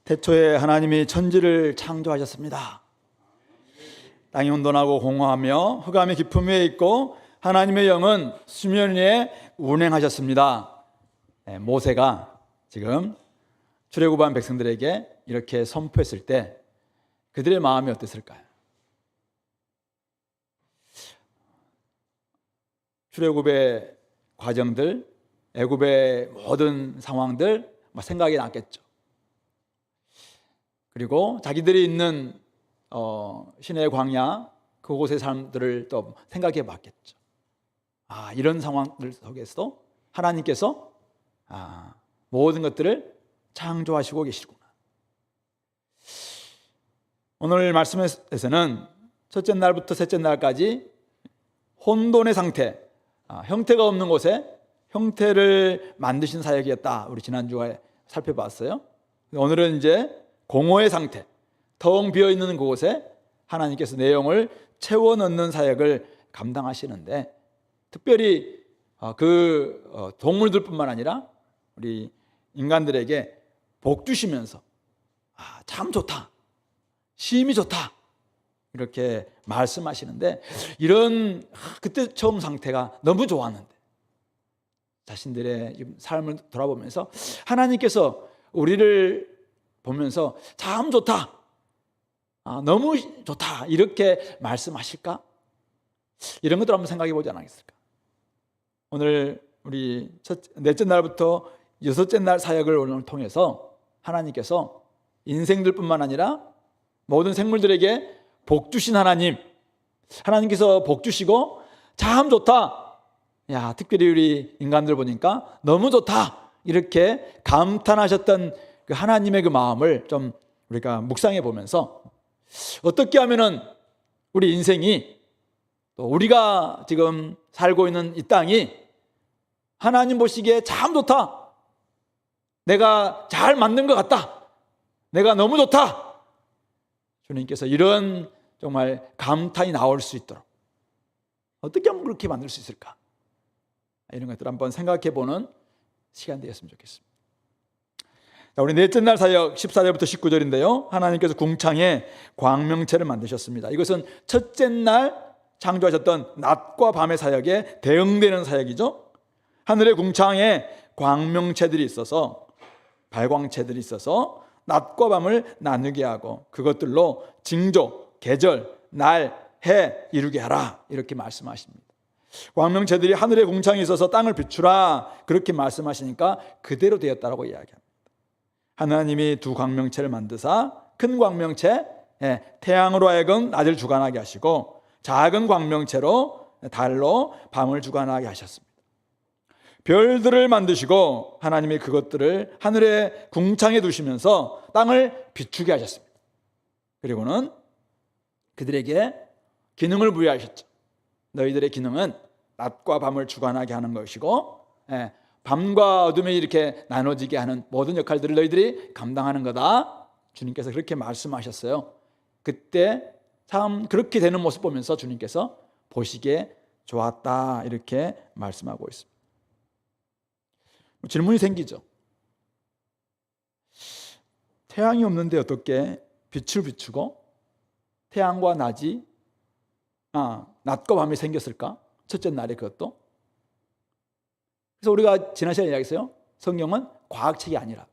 태초에 하나님이 천지를 창조하셨습니다. 땅이 혼돈하고 공허하며 흑암의 깊음 위에 있고 하나님의 영은 수면 위에 운행하셨습니다. 모세가 지금 출애굽한 백성들에게 이렇게 선포했을 때 그들의 마음이 어땠을까요? 출애굽의 과정들, 애굽의 모든 상황들 생각이 났겠죠. 그리고 자기들이 있는 시내 광야 그곳의 사람들을 또 생각해 봤겠죠. 이런 상황들 속에서 하나님께서 모든 것들을 창조하시고 계시구나. 오늘 말씀에서는 첫째 날부터 셋째 날까지 혼돈의 상태, 형태가 없는 곳에 형태를 만드신 사역이었다. 우리 지난주에 살펴봤어요. 오늘은 이제 공허의 상태, 텅 비어있는 그곳에 하나님께서 내용을 채워 넣는 사역을 감당하시는데, 특별히 동물들뿐만 아니라 우리 인간들에게 복 주시면서 참 좋다, 심히 좋다 이렇게 말씀하시는데, 이런 그때 처음 상태가 너무 좋았는데 자신들의 삶을 돌아보면서 하나님께서 우리를 보면서 참 좋다, 너무 좋다 이렇게 말씀하실까? 이런 것들 한번 생각해 보지 않겠을까? 오늘 우리 넷째 날부터 여섯째 날 사역을 오늘 통해서 하나님께서 인생들뿐만 아니라 모든 생물들에게 복 주신 하나님께서 복 주시고 참 좋다, 특별히 우리 인간들 보니까 너무 좋다 이렇게 감탄하셨던 그 하나님의 그 마음을 좀 우리가 묵상해 보면서, 어떻게 하면은 우리 인생이, 또 우리가 지금 살고 있는 이 땅이 하나님 보시기에 참 좋다, 내가 잘 만든 것 같다, 내가 너무 좋다, 주님께서 이런 정말 감탄이 나올 수 있도록 어떻게 하면 그렇게 만들 수 있을까? 이런 것들 한번 생각해 보는 시간 되었으면 좋겠습니다. 우리 넷째 날 사역 14절부터 19절인데요. 하나님께서 궁창에 광명체를 만드셨습니다. 이것은 첫째 날 창조하셨던 낮과 밤의 사역에 대응되는 사역이죠. 하늘의 궁창에 광명체들이 있어서, 발광체들이 있어서 낮과 밤을 나누게 하고 그것들로 징조, 계절, 날, 해 이루게 하라 이렇게 말씀하십니다. 광명체들이 하늘의 궁창에 있어서 땅을 비추라 그렇게 말씀하시니까 그대로 되었다라고 이야기합니다. 하나님이 두 광명체를 만드사 큰 광명체 태양으로 하여금 낮을 주관하게 하시고 작은 광명체로 달로 밤을 주관하게 하셨습니다. 별들을 만드시고 하나님이 그것들을 하늘의 궁창에 두시면서 땅을 비추게 하셨습니다. 그리고는 그들에게 기능을 부여하셨죠. 너희들의 기능은 낮과 밤을 주관하게 하는 것이고 밤과 어둠이 이렇게 나눠지게 하는 모든 역할들을 너희들이 감당하는 거다. 주님께서 그렇게 말씀하셨어요. 그때 참 그렇게 되는 모습 보면서 주님께서 보시기에 좋았다 이렇게 말씀하고 있습니다. 질문이 생기죠. 태양이 없는데 어떻게 빛을 비추고 태양과 낮이 낮과 밤이 생겼을까? 첫째 날에 그것도. 그래서 우리가 지난 시간에 이야기했어요. 성경은 과학책이 아니라고.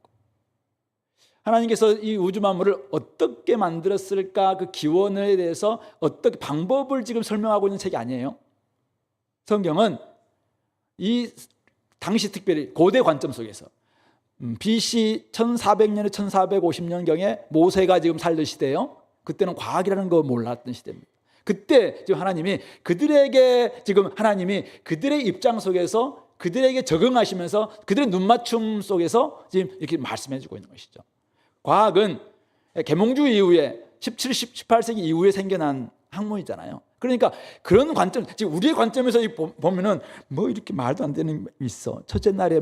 하나님께서 이 우주 만물을 어떻게 만들었을까, 그 기원에 대해서 어떻게 방법을 지금 설명하고 있는 책이 아니에요. 성경은 이 당시 특별히 고대 관점 속에서 BC 1400년에 1450년경에 모세가 지금 살던 시대예요. 그때는 과학이라는 거 몰랐던 시대입니다. 그때 지금 하나님이 그들에게 지금 하나님이 그들의 입장 속에서 그들에게 적응하시면서 그들의 눈맞춤 속에서 지금 이렇게 말씀해 주고 있는 것이죠. 과학은 계몽주의 이후에 17, 18세기 이후에 생겨난 학문이잖아요. 그러니까 그런 관점, 지금 우리의 관점에서 보면은 이렇게 말도 안 되는 게 있어. 첫째 날에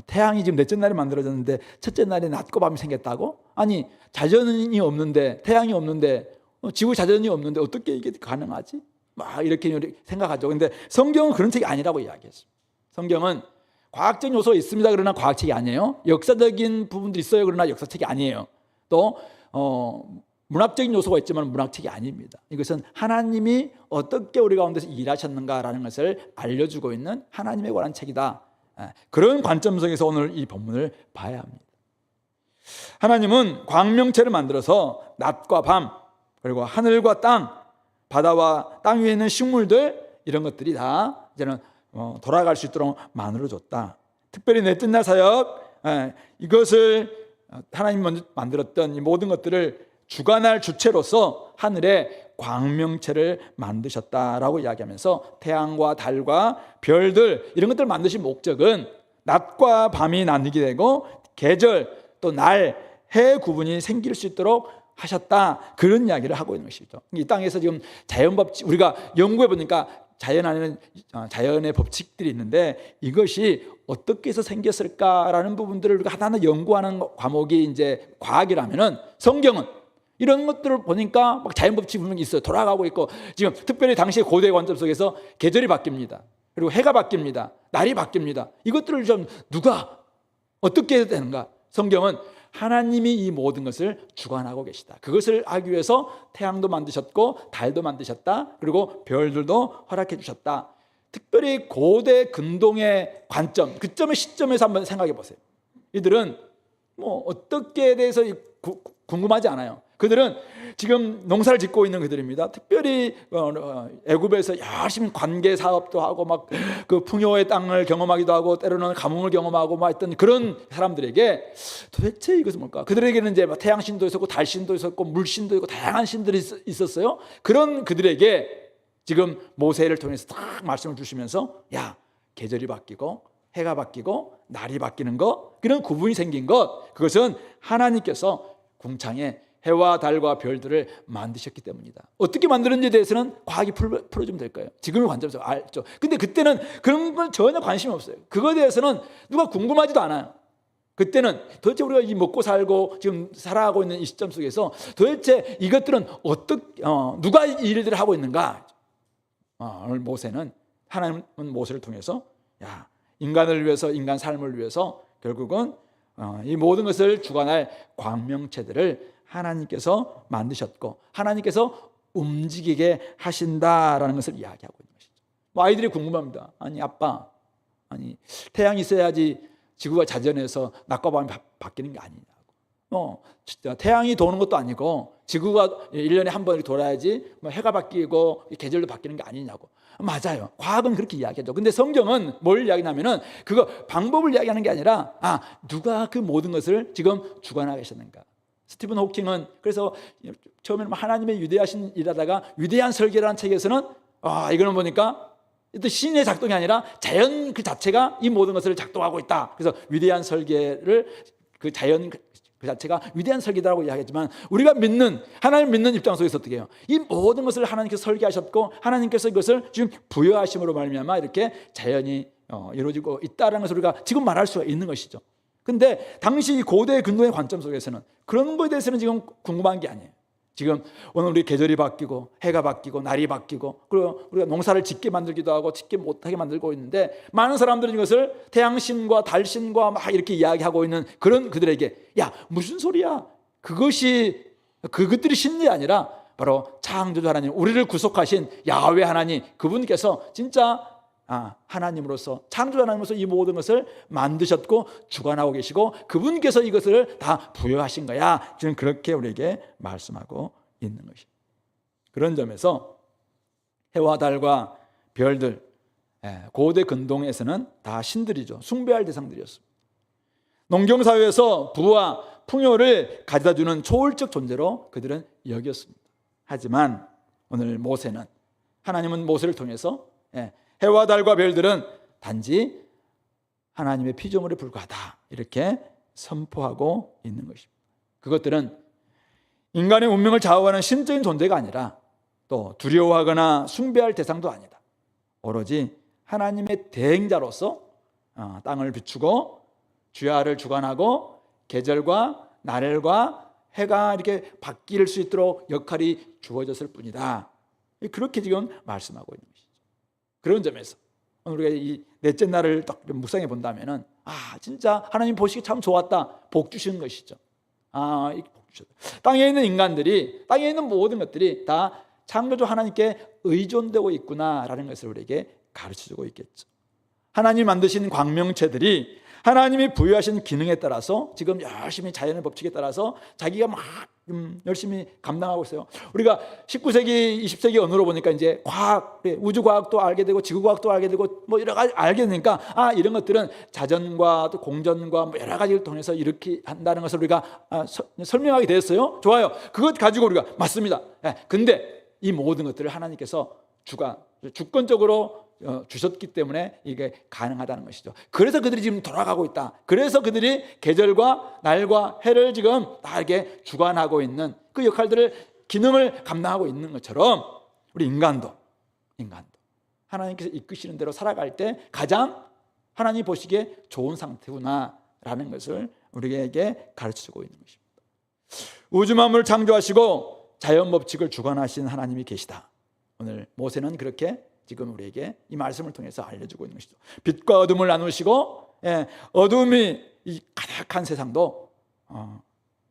태양이 지금 넷째 날에 만들어졌는데 첫째 날에 낮과 밤이 생겼다고? 아니, 자전이 없는데, 태양이 없는데, 지구 자전이 없는데 어떻게 이게 가능하지? 이렇게 생각하죠. 근데 성경은 그런 책이 아니라고 이야기했어요. 성경은 과학적 요소가 있습니다. 그러나 과학책이 아니에요. 역사적인 부분도 있어요. 그러나 역사책이 아니에요. 또 문학적인 요소가 있지만 문학책이 아닙니다. 이것은 하나님이 어떻게 우리 가운데서 일하셨는가라는 것을 알려주고 있는 하나님에 관한 책이다. 그런 관점 속에서 오늘 이 본문을 봐야 합니다. 하나님은 광명체를 만들어서 낮과 밤, 그리고 하늘과 땅, 바다와 땅 위에 있는 식물들, 이런 것들이 다 이제는 돌아갈 수 있도록 만들어줬다. 특별히 내 뜻날 사역, 이것을 하나님 먼저 만들었던 이 모든 것들을 주관할 주체로서 하늘에 광명체를 만드셨다라고 이야기하면서 태양과 달과 별들, 이런 것들을 만드신 목적은 낮과 밤이 나뉘게 되고 계절, 또 날, 해 구분이 생길 수 있도록 하셨다, 그런 이야기를 하고 있는 것이죠. 이 땅에서 지금 자연법칙, 우리가 연구해 보니까 자연 안에는 자연의 법칙들이 있는데 이것이 어떻게 해서 생겼을까라는 부분들을 우리가 하나하나 연구하는 과목이 이제 과학이라면은, 성경은 이런 것들을 보니까 막 자연 법칙 분명히 있어요. 돌아가고 있고, 지금 특별히 당시 고대 관점 속에서 계절이 바뀝니다. 그리고 해가 바뀝니다. 날이 바뀝니다. 이것들을 좀 누가 어떻게 해야 되는가? 성경은 하나님이 이 모든 것을 주관하고 계시다. 그것을 하기 위해서 태양도 만드셨고 달도 만드셨다. 그리고 별들도 허락해 주셨다. 특별히 고대 근동의 관점, 그 점의 시점에서 한번 생각해 보세요. 이들은 뭐 어떻게 대해서 궁금하지 않아요. 그들은 지금 농사를 짓고 있는 그들입니다. 특별히 애굽에서 열심히 관계 사업도 하고 막 그 풍요의 땅을 경험하기도 하고 때로는 가뭄을 경험하고 막 했던 그런 사람들에게 도대체 이것은 뭘까? 그들에게는 이제 태양신도 있었고 달신도 있었고 물신도 있고 다양한 신들이 있었어요. 그런 그들에게 지금 모세를 통해서 딱 말씀을 주시면서, 야, 계절이 바뀌고 해가 바뀌고 날이 바뀌는 것, 그런 구분이 생긴 것, 그것은 하나님께서 궁창에 해와 달과 별들을 만드셨기 때문이다. 어떻게 만드는지에 대해서는 과학이 풀어주면 될까요? 지금의 관점에서 알죠. 근데 그때는 그런 건 전혀 관심이 없어요. 그거에 대해서는 누가 궁금하지도 않아요. 그때는 도대체 우리가 이 먹고 살고 지금 살아가고 있는 이 시점 속에서 도대체 이것들은 누가 이 일들을 하고 있는가? 오늘 모세는, 하나님은 모세를 통해서, 야, 인간을 위해서, 인간 삶을 위해서 결국은 이 모든 것을 주관할 광명체들을 하나님께서 만드셨고 하나님께서 움직이게 하신다라는 것을 이야기하고 있는 것이죠. 뭐 아이들이 궁금합니다. 아니 아빠, 아니 태양이 있어야지 지구가 자전해서 낮과 밤이 바뀌는 게 아니냐고. 진짜 태양이 도는 것도 아니고 지구가 1년에 한 번 돌아야지 뭐 해가 바뀌고 계절도 바뀌는 게 아니냐고. 맞아요. 과학은 그렇게 이야기하죠. 근데 성경은 뭘 이야기하냐면은 그거 방법을 이야기하는 게 아니라, 누가 그 모든 것을 지금 주관하고 계셨는가. 스티븐 호킹은 그래서 처음에는 하나님의 위대하신 일하다가 위대한 설계라는 책에서는 이거는 보니까 또 신의 작동이 아니라 자연 그 자체가 이 모든 것을 작동하고 있다. 그래서 위대한 설계를, 그 자연 그 자체가 위대한 설계다라고 이야기했지만, 우리가 믿는, 하나님 믿는 입장 속에서 어떻게 해요? 이 모든 것을 하나님께서 설계하셨고 하나님께서 이것을 지금 부여하심으로 말미암아 이렇게 자연이 이루어지고 있다는 것을 우리가 지금 말할 수가 있는 것이죠. 근데 당시 고대 근동의 관점 속에서는 그런 것에 대해서는 지금 궁금한 게 아니에요. 지금 오늘 우리 계절이 바뀌고 해가 바뀌고 날이 바뀌고, 그리고 우리가 농사를 짓게 만들기도 하고 짓게 못하게 만들고 있는데, 많은 사람들은 이것을 태양신과 달신과 막 이렇게 이야기하고 있는 그런 그들에게, 야, 무슨 소리야? 그것들이 신이 아니라 바로 창조주 하나님, 우리를 구속하신 야훼 하나님, 그분께서 진짜 하나님으로서, 창조주 하나님으로서 이 모든 것을 만드셨고 주관하고 계시고 그분께서 이것을 다 부여하신 거야. 지금 그렇게 우리에게 말씀하고 있는 것입니다. 그런 점에서 해와 달과 별들, 고대 근동에서는 다 신들이죠. 숭배할 대상들이었습니다. 농경사회에서 부와 풍요를 가져다주는 초월적 존재로 그들은 여겼습니다. 하지만 오늘 모세는, 하나님은 모세를 통해서 해와 달과 별들은 단지 하나님의 피조물에 불과하다, 이렇게 선포하고 있는 것입니다. 그것들은 인간의 운명을 좌우하는 신적인 존재가 아니라 또 두려워하거나 숭배할 대상도 아니다. 오로지 하나님의 대행자로서 땅을 비추고 주야를 주관하고 계절과 날과 해가 이렇게 바뀔 수 있도록 역할이 주어졌을 뿐이다. 그렇게 지금 말씀하고 있는 것이죠. 그런 점에서 오늘 우리가 이 넷째 날을 딱 묵상해 본다면은, 진짜 하나님 보시기 참 좋았다, 복 주시는 것이죠. 이 주셨다. 땅에 있는 인간들이, 땅에 있는 모든 것들이 다 창조주 하나님께 의존되고 있구나라는 것을 우리에게 가르쳐주고 있겠죠. 하나님 만드신 광명체들이 하나님이 부여하신 기능에 따라서 지금 열심히 자연의 법칙에 따라서 자기가 막 열심히 감당하고 있어요. 우리가 19세기, 20세기 언어로 보니까 이제 과학, 우주과학도 알게 되고 지구과학도 알게 되고 뭐 여러 가지 알게 되니까 이런 것들은 자전과 또 공전과 뭐 여러 가지를 통해서 이렇게 한다는 것을 우리가 설명하게 되었어요. 좋아요. 그것 가지고 우리가 맞습니다. 근데 이 모든 것들을 하나님께서 주권적으로 주셨기 때문에 이게 가능하다는 것이죠. 그래서 그들이 지금 돌아가고 있다. 그래서 그들이 계절과 날과 해를 지금 다 이렇게 주관하고 있는 그 역할들을, 기능을 감당하고 있는 것처럼 우리 인간도 하나님께서 이끄시는 대로 살아갈 때 가장 하나님 보시기에 좋은 상태구나라는 것을 우리에게 가르쳐주고 있는 것입니다. 우주 만물을 창조하시고 자연 법칙을 주관하신 하나님이 계시다. 오늘 모세는 그렇게 지금 우리에게 이 말씀을 통해서 알려주고 있는 것이죠. 빛과 어둠을 나누시고 어둠이 이 가득한 세상도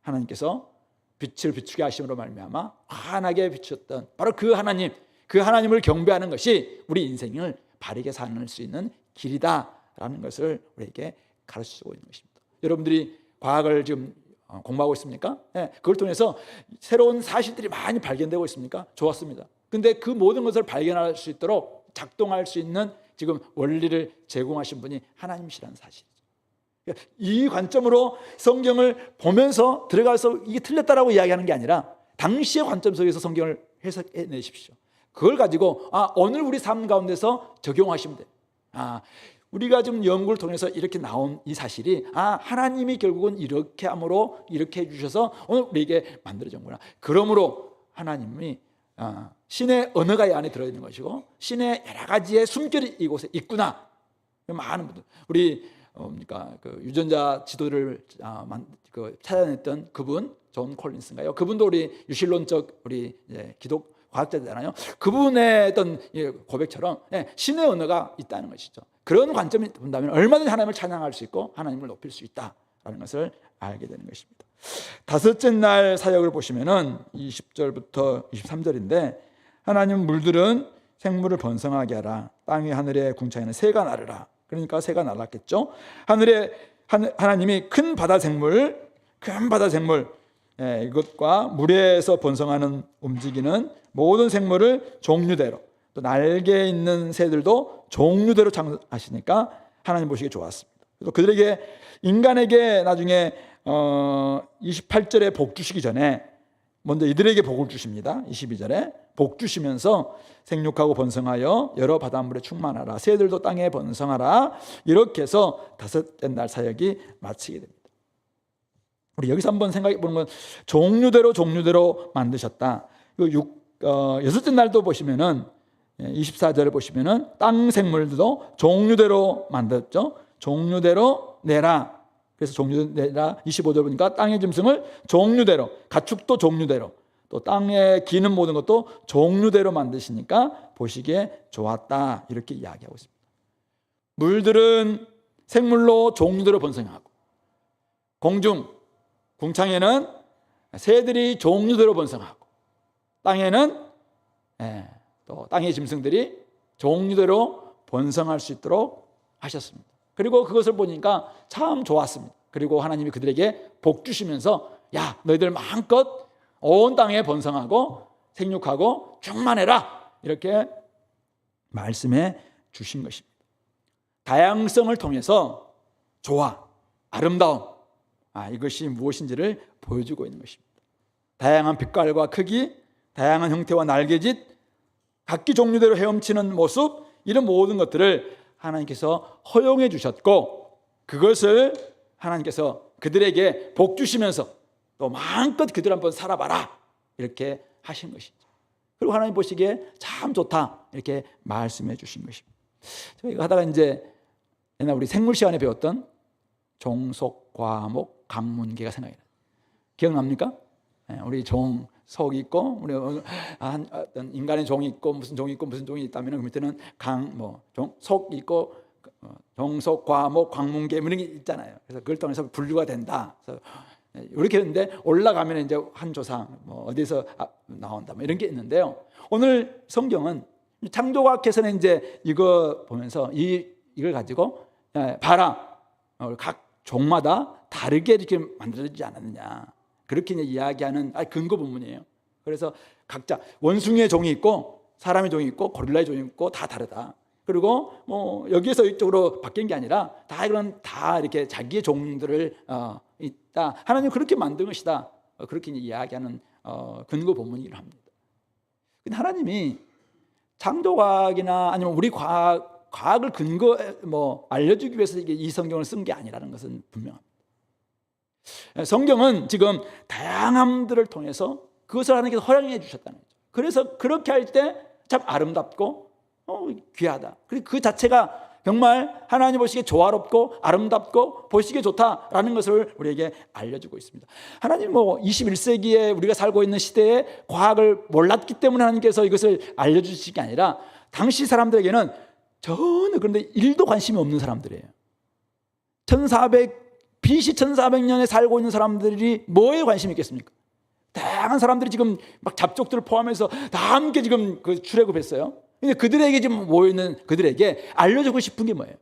하나님께서 빛을 비추게 하심으로 말미암아 환하게 비추었던 바로 그 하나님을 경배하는 것이 우리 인생을 바르게 사는 수 있는 길이다라는 것을 우리에게 가르쳐주고 있는 것입니다. 여러분들이 과학을 지금 공부하고 있습니까? 그걸 통해서 새로운 사실들이 많이 발견되고 있습니까? 좋았습니다. 근데 그 모든 것을 발견할 수 있도록 작동할 수 있는 지금 원리를 제공하신 분이 하나님이시라는 사실이죠. 이 관점으로 성경을 보면서 들어가서 이게 틀렸다라고 이야기하는 게 아니라 당시의 관점 속에서 성경을 해석해 내십시오. 그걸 가지고 오늘 우리 삶 가운데서 적용하시면 돼요. 우리가 지금 연구를 통해서 이렇게 나온 이 사실이 하나님이 결국은 이렇게 함으로 이렇게 해주셔서 오늘 우리에게 만들어졌구나. 그러므로 하나님이 신의 언어가 이 안에 들어있는 것이고 신의 여러 가지의 숨결이 이곳에 있구나. 많은 분들, 우리 그 유전자 지도를 찾아냈던 그분 존 콜린스인가요? 그분도 우리 유실론적 우리 기독 과학자잖아요. 그분의 어떤 고백처럼 신의 언어가 있다는 것이죠. 그런 관점이 본다면 얼마든지 하나님을 찬양할 수 있고 하나님을 높일 수 있다라는 것을 알게 되는 것입니다. 다섯째 날 사역을 보시면은 20절부터 23절인데 하나님 물들은 생물을 번성하게 하라. 땅 위 하늘의 궁창에는 새가 나르라. 그러니까 새가 날았겠죠. 하나님이 큰 바다 생물 이것과 물에서 번성하는 움직이는 모든 생물을 종류대로, 또 날개 있는 새들도 종류대로 창조하시니까 하나님 보시기에 좋았습니다. 그래서 그들에게, 인간에게 나중에 28절에 복 주시기 전에 먼저 이들에게 복을 주십니다. 22절에 복 주시면서 생육하고 번성하여 여러 바닷물에 충만하라. 새들도 땅에 번성하라. 이렇게 해서 다섯째 날 사역이 마치게 됩니다. 우리 여기서 한번 생각해 보는 건 종류대로 만드셨다. 여섯째 날도 보시면은 24절을 보시면은 땅 생물들도 종류대로 만들었죠. 종류대로 내라. 그래서 종류대로 내라. 25절 보니까 땅의 짐승을 종류대로, 가축도 종류대로, 또 땅에 기는 모든 것도 종류대로 만드시니까 보시기에 좋았다. 이렇게 이야기하고 있습니다. 물들은 생물로 종류대로 번성하고, 궁창에는 새들이 종류대로 번성하고, 땅에는 또 땅의 짐승들이 종류대로 번성할 수 있도록 하셨습니다. 그리고 그것을 보니까 참 좋았습니다. 그리고 하나님이 그들에게 복 주시면서 야, 너희들 마음껏 온 땅에 번성하고 생육하고 충만해라. 이렇게 말씀해 주신 것입니다. 다양성을 통해서 조화, 아름다움, 이것이 무엇인지를 보여주고 있는 것입니다. 다양한 빛깔과 크기, 다양한 형태와 날개짓, 각기 종류대로 헤엄치는 모습, 이런 모든 것들을 하나님께서 허용해 주셨고, 그것을 하나님께서 그들에게 복 주시면서 또 마음껏 그들 한번 살아봐라 이렇게 하신 것이죠. 그리고 하나님 보시기에 참 좋다 이렇게 말씀해 주신 것입니다. 저희가 하다가 이제 옛날 우리 생물 시간에 배웠던 종속, 과목, 강문계가 생각이 나요. 기억납니까? 우리 종속이 있고, 우리 어떤 인간의 종이 있고, 무슨 종이 있고, 무슨 종이 있다면 그 밑에는 속이 있고, 종속, 과목, 강문계 이런 게 있잖아요. 그래서 그걸 통해서 분류가 된다. 그래서 이렇게 했는데 올라가면 이제 한 조상 뭐 어디서 나온다 뭐 이런 게 있는데요. 오늘 성경은 창조과학에서는 이제 이거 보면서 이걸 가지고 봐라, 각 종마다 다르게 이렇게 만들어지지 않았느냐, 그렇게 이제 이야기하는 근거 부분이에요. 그래서 각자 원숭이의 종이 있고 사람의 종이 있고 고릴라의 종이 있고 다 다르다. 그리고 뭐 여기에서 이쪽으로 바뀐 게 아니라 다 이건 다 이렇게 자기의 종들을 있다. 하나님 그렇게 만든 것이다. 그렇게 이야기하는 근거 본문이기도 합니다. 근데 하나님이 창조과학이나 아니면 우리 과학을 근거 알려주기 위해서 이 성경을 쓴 게 아니라는 것은 분명합니다. 성경은 지금 다양함들을 통해서 그것을 하나님께서 허용해 주셨다는 거죠. 그래서 그렇게 할 때 참 아름답고 귀하다. 그리고 그 자체가 정말 하나님 보시기에 조화롭고 아름답고 보시기에 좋다라는 것을 우리에게 알려주고 있습니다. 하나님 21세기에 우리가 살고 있는 시대에 과학을 몰랐기 때문에 하나님께서 이것을 알려주신 게 아니라 당시 사람들에게는 전혀 그런데 1도 관심이 없는 사람들이에요. BC 1400년에 살고 있는 사람들이 뭐에 관심이 있겠습니까? 다양한 사람들이 지금 막 잡족들을 포함해서 다 함께 지금 출애굽했어요. 근데 그들에게 지금 모여있는 그들에게 알려주고 싶은 게 뭐예요?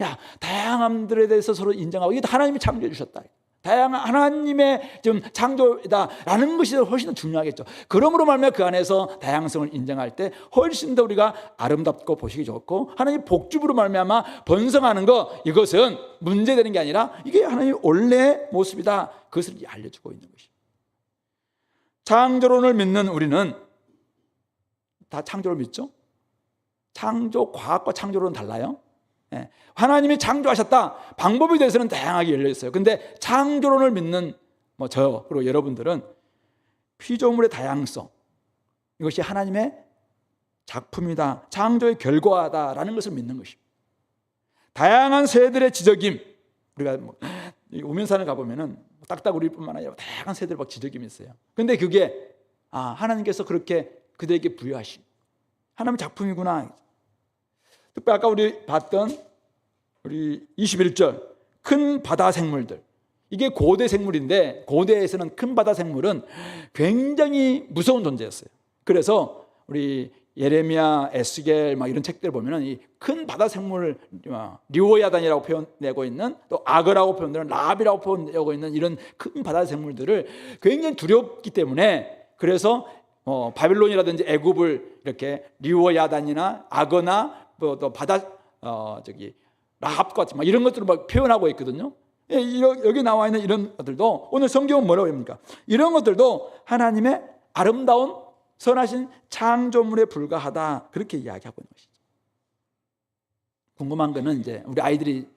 야, 다양함들에 대해서 서로 인정하고 이게 하나님이 창조해 주셨다. 다양한 하나님의 지금 창조다라는 것이 훨씬 더 중요하겠죠. 그러므로 말미암아 그 안에서 다양성을 인정할 때 훨씬 더 우리가 아름답고 보시기 좋고 하나님 복주부로 말미암아 번성하는 거, 이것은 문제되는 게 아니라 이게 하나님의 원래 모습이다. 그것을 알려주고 있는 것이죠. 창조론을 믿는 우리는 다 창조를 믿죠. 창조 과학과 창조론은 달라요. 하나님이 창조하셨다. 방법에 대해서는 다양하게 열려 있어요. 근데 창조론을 믿는 저 그리고 여러분들은 피조물의 다양성, 이것이 하나님의 작품이다, 창조의 결과다라는 것을 믿는 것입니다. 다양한 새들의 지저김, 우리가 우면산을 가보면은 딱따구리뿐만 아니라 다양한 새들 막 지저김이 있어요. 근데 그게 하나님께서 그렇게 그들에게 부여하신 하나님의 작품이구나. 특별히 아까 우리 봤던 우리 21절 큰 바다 생물들, 이게 고대 생물인데 고대에서는 큰 바다 생물은 굉장히 무서운 존재였어요. 그래서 우리 예레미야, 에스겔 이런 책들 보면은 이 큰 바다 생물 리오야단이라고 표현되고 있는, 또 악어라고 표현되는 라비라고 표현되고 있는 이런 큰 바다 생물들을 굉장히 두렵기 때문에, 그래서 바빌론이라든지 애굽을 이렇게 리오야단이나 악어나 또 바다 라합과 이런 것들을 표현하고 있거든요. 여기 나와 있는 이런 것들도 오늘 성경은 뭐라고 합니까? 이런 것들도 하나님의 아름다운 선하신 창조물에 불과하다, 그렇게 이야기하고 있는 것이죠. 궁금한 거는 이제 우리 아이들이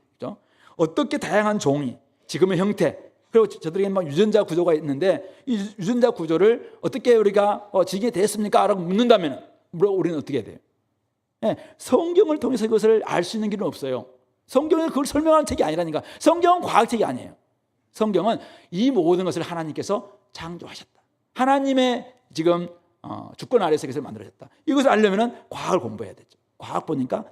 어떻게 다양한 종이, 지금의 형태, 그리고 저들에게 유전자 구조가 있는데 이 유전자 구조를 어떻게 우리가 지게 됐습니까? 라고 묻는다면 우리는 어떻게 해야 돼요? 성경을 통해서 이것을 알 수 있는 길은 없어요. 성경은 그걸 설명하는 책이 아니라니까. 성경은 과학책이 아니에요. 성경은 이 모든 것을 하나님께서 창조하셨다. 하나님의 지금 주권 아래에서 이것을 만들어졌다. 이것을 알려면 과학을 공부해야 되죠. 과학 보니까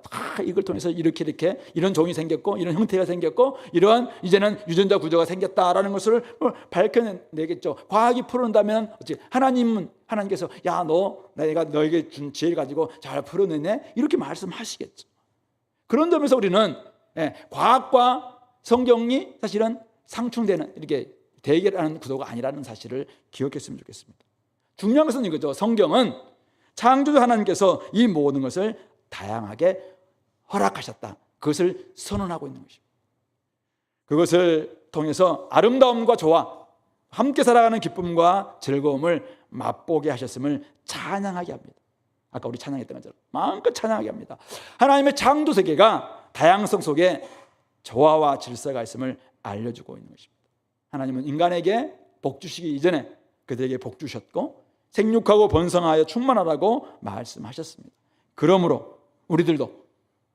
이걸 통해서 이렇게 이런 종이 생겼고 이런 형태가 생겼고 이러한 이제는 유전자 구조가 생겼다라는 것을 밝혀내겠죠. 과학이 풀어낸다면 하나님께서 내가 너에게 준 지혜를 가지고 잘 풀어내네, 이렇게 말씀하시겠죠. 그런 점에서 우리는 과학과 성경이 사실은 상충되는, 이렇게 대결하는 구도가 아니라는 사실을 기억했으면 좋겠습니다. 중요한 것은 이거죠. 성경은 창조주 하나님께서 이 모든 것을 다양하게 허락하셨다. 그것을 선언하고 있는 것입니다. 그것을 통해서 아름다움과 조화, 함께 살아가는 기쁨과 즐거움을 맛보게 하셨음을 찬양하게 합니다. 아까 우리 찬양했던 것처럼 마음껏 찬양하게 합니다. 하나님의 창조 세계가 다양성 속에 조화와 질서가 있음을 알려주고 있는 것입니다. 하나님은 인간에게 복 주시기 이전에 그들에게 복 주셨고 생육하고 번성하여 충만하라고 말씀하셨습니다. 그러므로 우리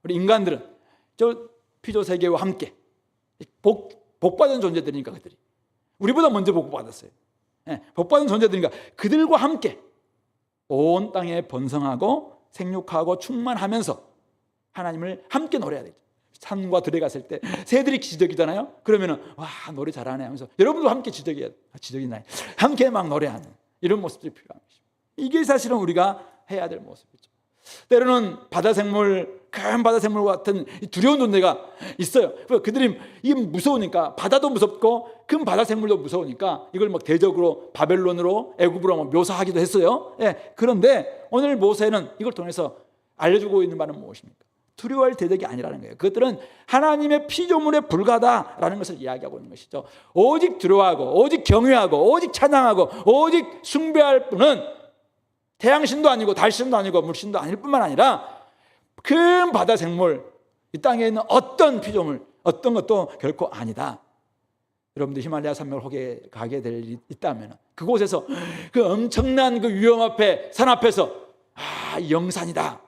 인간들은 저 피조 세계와 함께 복받은 존재들이니까, 그들이 우리보다 먼저 복받았어요. 복받은 존재들이니까 그들과 함께 온 땅에 번성하고 생육하고 충만하면서 하나님을 함께 노래해야 되죠. 산과 들에 갔을 때 새들이 지저귀잖아요. 그러면은 와 노래 잘하네 하면서 여러분도 함께 지저귀 나요. 함께 막 노래하는 이런 모습들이 필요한 것입니다. 이게 사실은 우리가 해야 될 모습이죠. 때로는 바다 생물, 큰 바다 생물 같은 두려운 존재가 있어요. 그들이 이게 무서우니까 바다도 무섭고 큰 바다 생물도 무서우니까 이걸 막 대적으로 바벨론으로 애굽으로 묘사하기도 했어요. 예, 그런데 오늘 모세는 이걸 통해서 알려주고 있는 바는 무엇입니까? 두려워할 대적이 아니라는 거예요. 그것들은 하나님의 피조물에 불과하다라는 것을 이야기하고 있는 것이죠. 오직 두려워하고 오직 경외하고 오직 찬양하고 오직 숭배할 분은 태양신도 아니고 달신도 아니고 물신도 아닐 뿐만 아니라 큰 바다 생물, 이 땅에 있는 어떤 피조물, 어떤 것도 결코 아니다. 여러분들 히말라야 산맥을 혹에 가게 될 일이 있다면 그곳에서 그 엄청난 그 위험 앞에, 산 앞에서 영산이다.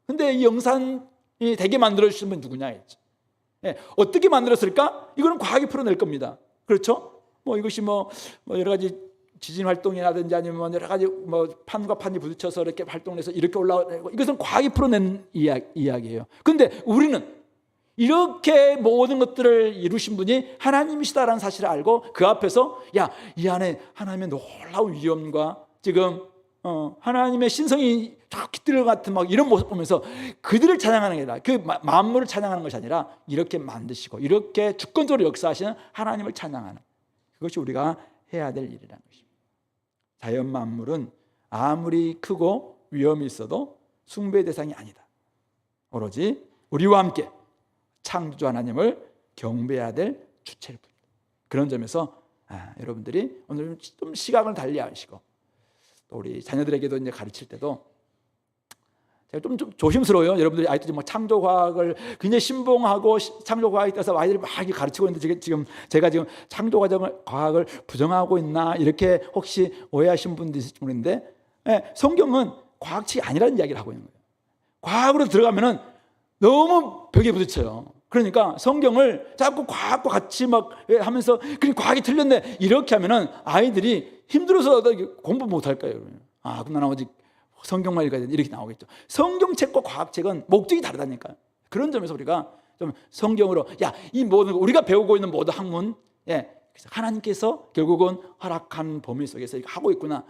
근데 이 영산이 되게 만들어주신 분이 누구냐 했죠. 예, 어떻게 만들었을까? 이거는 과학이 풀어낼 겁니다. 그렇죠? 이것이 여러 가지 지진 활동이라든지 아니면 여러 가지 판과 판이 부딪혀서 이렇게 활동을 해서 이렇게 올라오고 이것은 과학이 풀어낸 이야기예요. 근데 우리는 이렇게 모든 것들을 이루신 분이 하나님이시다라는 사실을 알고 그 앞에서 이 안에 하나님의 놀라운 위엄과 지금 하나님의 신성이 쫙 깃들어 같은 막 이런 모습 보면서 그들을 찬양하는 게 아니라 그 만물을 찬양하는 것이 아니라 이렇게 만드시고 이렇게 주권적으로 역사하시는 하나님을 찬양하는 그것이 우리가 해야 될 일이라는 것입니다. 자연 만물은 아무리 크고 위험이 있어도 숭배의 대상이 아니다. 오로지 우리와 함께 창조주 하나님을 경배해야 될 주체일 뿐입니다. 그런 점에서 여러분들이 오늘 좀 시각을 달리 하시고 또 우리 자녀들에게도 이제 가르칠 때도 제가 좀 조심스러워요. 여러분들이 아이들이 창조과학을 굉장히 신봉하고 창조과학에 따라서 아이들이 막 가르치고 있는데 제가 지금 창조과학을 부정하고 있나 이렇게 혹시 오해하신 분도 있을지 모르겠는데 성경은 과학책이 아니라는 이야기를 하고 있는 거예요. 과학으로 들어가면은 너무 벽에 부딪혀요. 그러니까 성경을 자꾸 과학과 같이 막 하면서 그럼 과학이 틀렸네 이렇게 하면은 아이들이 힘들어서 공부 못 할 거예요. 그럼 나는 오직 성경만 읽어야 돼 이렇게 나오겠죠. 성경책과 과학책은 목적이 다르다니까요. 그런 점에서 우리가 좀 성경으로 이 모든 우리가 배우고 있는 모든 학문 그래서 하나님께서 결국은 허락한 범위 속에서 이거 하고 있구나.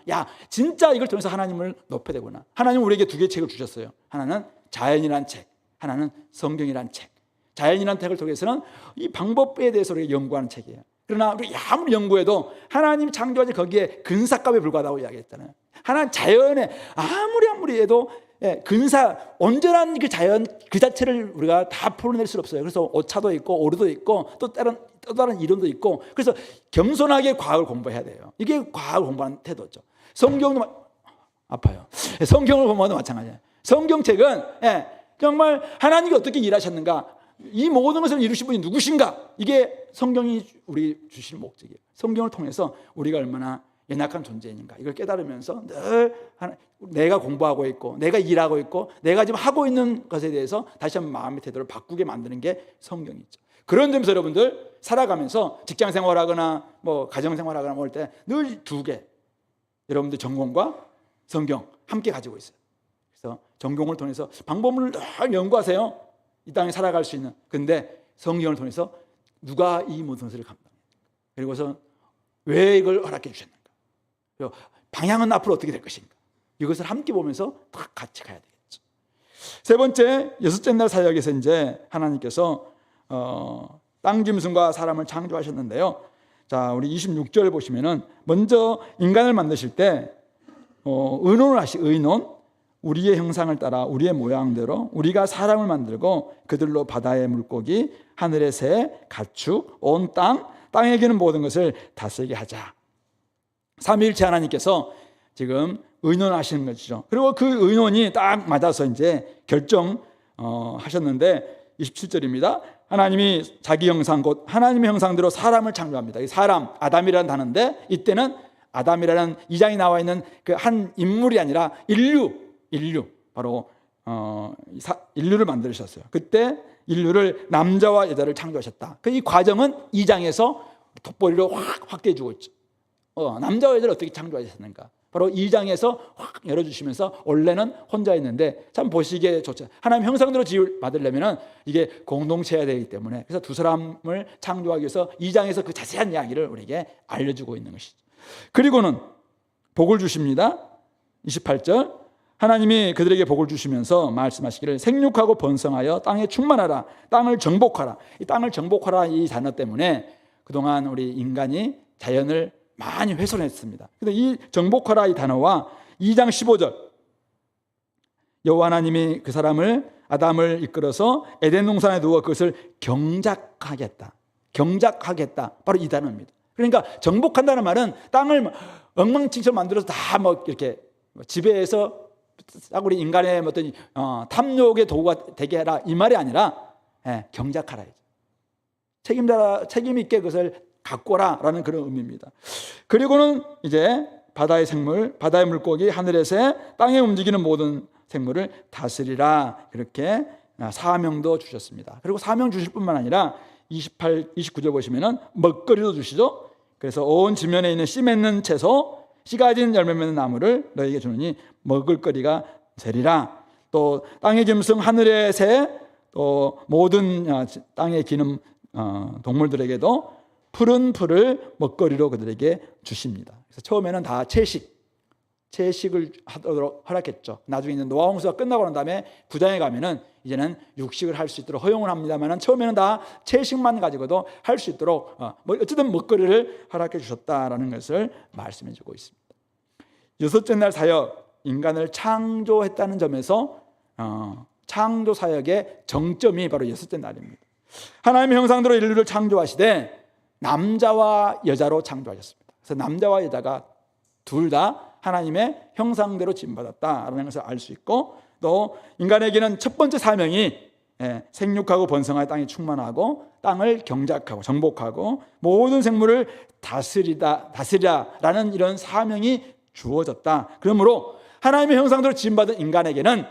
진짜 이걸 통해서 하나님을 높여야 되구나. 하나님은 우리에게 두 개의 책을 주셨어요. 하나는 자연이라는 책, 하나는 성경이라는 책. 자연이라는 책을 통해서는 이 방법에 대해서 우리가 연구하는 책이에요. 그러나 우리 아무리 연구해도 하나님 창조하지 거기에 근사값에 불과하다고 이야기했잖아요. 하나님 자연에 아무리 해도 온전한 그 자연 그 자체를 우리가 다 풀어낼 수 없어요. 그래서 오차도 있고 오류도 있고 또 다른 이론도 있고 그래서 겸손하게 과학을 공부해야 돼요. 이게 과학을 공부하는 태도죠. 성경도 아파요. 성경을 보면 마찬가지예요. 성경책은 정말 하나님이 어떻게 일하셨는가 이 모든 것을 이루신 분이 누구신가 이게 성경이 우리 주실 목적이에요. 성경을 통해서 우리가 얼마나 연약한 존재인가 이걸 깨달으면서 늘 내가 공부하고 있고 내가 일하고 있고 내가 지금 하고 있는 것에 대해서 다시 한번 마음의 태도를 바꾸게 만드는 게 성경이죠. 그런 점에서 여러분들 살아가면서 직장생활하거나 가정생활하거나 할 때 늘 두 개 여러분들 전공과 성경 함께 가지고 있어요. 그래서 전공을 통해서 방법을 늘 연구하세요. 이 땅에 살아갈 수 있는. 근데 성경을 통해서 누가 이 모든 것을 감당해요. 그리고서 왜 이걸 허락해 주셨는가? 그리고 방향은 앞으로 어떻게 될 것인가? 이것을 함께 보면서 다 같이 가야 되겠죠. 세 번째, 여섯째 날 사역에서 이제 하나님께서 땅 짐승과 사람을 창조하셨는데요. 자, 우리 26절 보시면은 먼저 인간을 만드실 때 의논을 의논. 우리의 형상을 따라 우리의 모양대로 우리가 사람을 만들고 그들로 바다의 물고기, 하늘의 새, 가축, 온 땅에 기는 모든 것을 다스리게 하자. 삼위일체 하나님께서 지금 의논하시는 것이죠. 그리고 그 의논이 딱 맞아서 이제 결정하셨는데 27절입니다. 하나님이 자기 형상 곧 하나님의 형상대로 사람을 창조합니다. 이 사람, 아담이라는 단어인데 이때는 아담이라는 2장이 나와 있는 그 한 인물이 아니라 인류 바로 인류를 만드셨어요. 그때 인류를 남자와 여자를 창조하셨다. 이 과정은 2장에서 돋보리로 확 확대해 주고 있죠. 남자와 여자를 어떻게 창조하셨는가? 바로 2장에서 확 열어주시면서 원래는 혼자 있는데 참 보시기에 좋죠. 하나님 형상대로 지을 받으려면 이게 공동체여야 되기 때문에 그래서 두 사람을 창조하기 위해서 2장에서 그 자세한 이야기를 우리에게 알려주고 있는 것이죠. 그리고는 복을 주십니다. 28절 하나님이 그들에게 복을 주시면서 말씀하시기를 생육하고 번성하여 땅에 충만하라, 땅을 정복하라. 이 땅을 정복하라 이 단어 때문에 그동안 우리 인간이 자연을 많이 훼손했습니다. 근데 이 정복하라 이 단어와 2장 15절 여호와 하나님이 그 사람을 아담을 이끌어서 에덴 동산에 두어 그것을 경작하겠다. 경작하겠다. 바로 이 단어입니다. 그러니까 정복한다는 말은 땅을 엉망진창 만들어서 다 뭐 이렇게 지배해서 우리 인간의 어떤 탐욕의 도구가 되게 해라 이 말이 아니라 경작하라. 책임 있게 그것을 가꿔라라는 그런 의미입니다. 그리고는 이제 바다의 생물, 바다의 물고기, 하늘의 새, 땅에 움직이는 모든 생물을 다스리라 이렇게 사명도 주셨습니다. 그리고 사명 주실 뿐만 아니라 29절 보시면은 먹거리도 주시죠. 그래서 온 지면에 있는 씨 맺는 채소, 씨 가진 열매 맺는 나무를 너에게 주느니 먹을 거리가 되리라. 또 땅의 짐승, 하늘의 새, 또 모든 땅에 기는 동물들에게도 푸른 풀을 먹거리로 그들에게 주십니다. 그래서 처음에는 다 채식을 하도록 허락했죠. 나중에 이제 노아 홍수가 끝나고 난 다음에 9장에 가면은 이제는 육식을 할 수 있도록 허용을 합니다만 처음에는 다 채식만 가지고도 할 수 있도록 어쨌든 먹거리를 허락해 주셨다라는 것을 말씀해 주고 있습니다. 여섯째 날 사역, 인간을 창조했다는 점에서 창조 사역의 정점이 바로 여섯째 날입니다. 하나님의 형상대로 인류를 창조하시되 남자와 여자로 창조하셨습니다. 그래서 남자와 여자가 둘 다 하나님의 형상대로 지음받았다라는 것을 알 수 있고 또 인간에게는 첫 번째 사명이 생육하고 번성하여 땅이 충만하고 땅을 경작하고 정복하고 모든 생물을 다스리라라는 이런 사명이 주어졌다. 그러므로 하나님의 형상대로 지음받은 인간에게는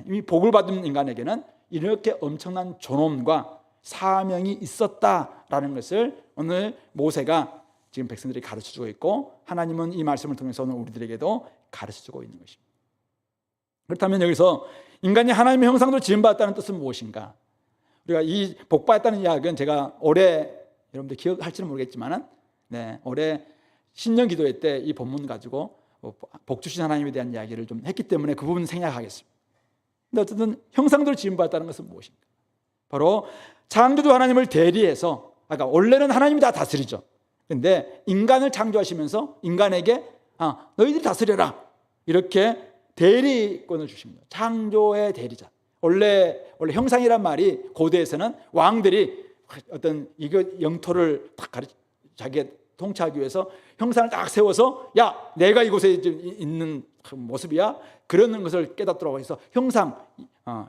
이미 복을 받은 인간에게는 이렇게 엄청난 존엄과 사명이 있었다라는 것을 오늘 모세가 지금 백성들이 가르쳐주고 있고 하나님은 이 말씀을 통해서 오늘 우리들에게도 가르쳐주고 있는 것입니다. 그렇다면 여기서 인간이 하나님의 형상대로 지음받았다는 뜻은 무엇인가? 우리가 이 복받았다는 이야기는 제가 올해 여러분들 기억할지는 모르겠지만 올해 신년 기도회 때 이 본문 가지고 복 주신 하나님에 대한 이야기를 좀 했기 때문에 그 부분 생략하겠습니다. 근데 어쨌든 형상대로 지음받았다는 것은 무엇인가? 바로 창조주 하나님을 대리해서 원래는 하나님이 다 다스리죠. 그런데 인간을 창조하시면서 인간에게 너희들이 다스려라 이렇게 대리권을 주십니다. 창조의 대리자. 원래 형상이란 말이 고대에서는 왕들이 어떤 이거 영토를 딱 자기가 통치하기 위해서 형상을 딱 세워서 야 내가 이곳에 있는 모습이야 그러는 것을 깨닫도록 해서 형상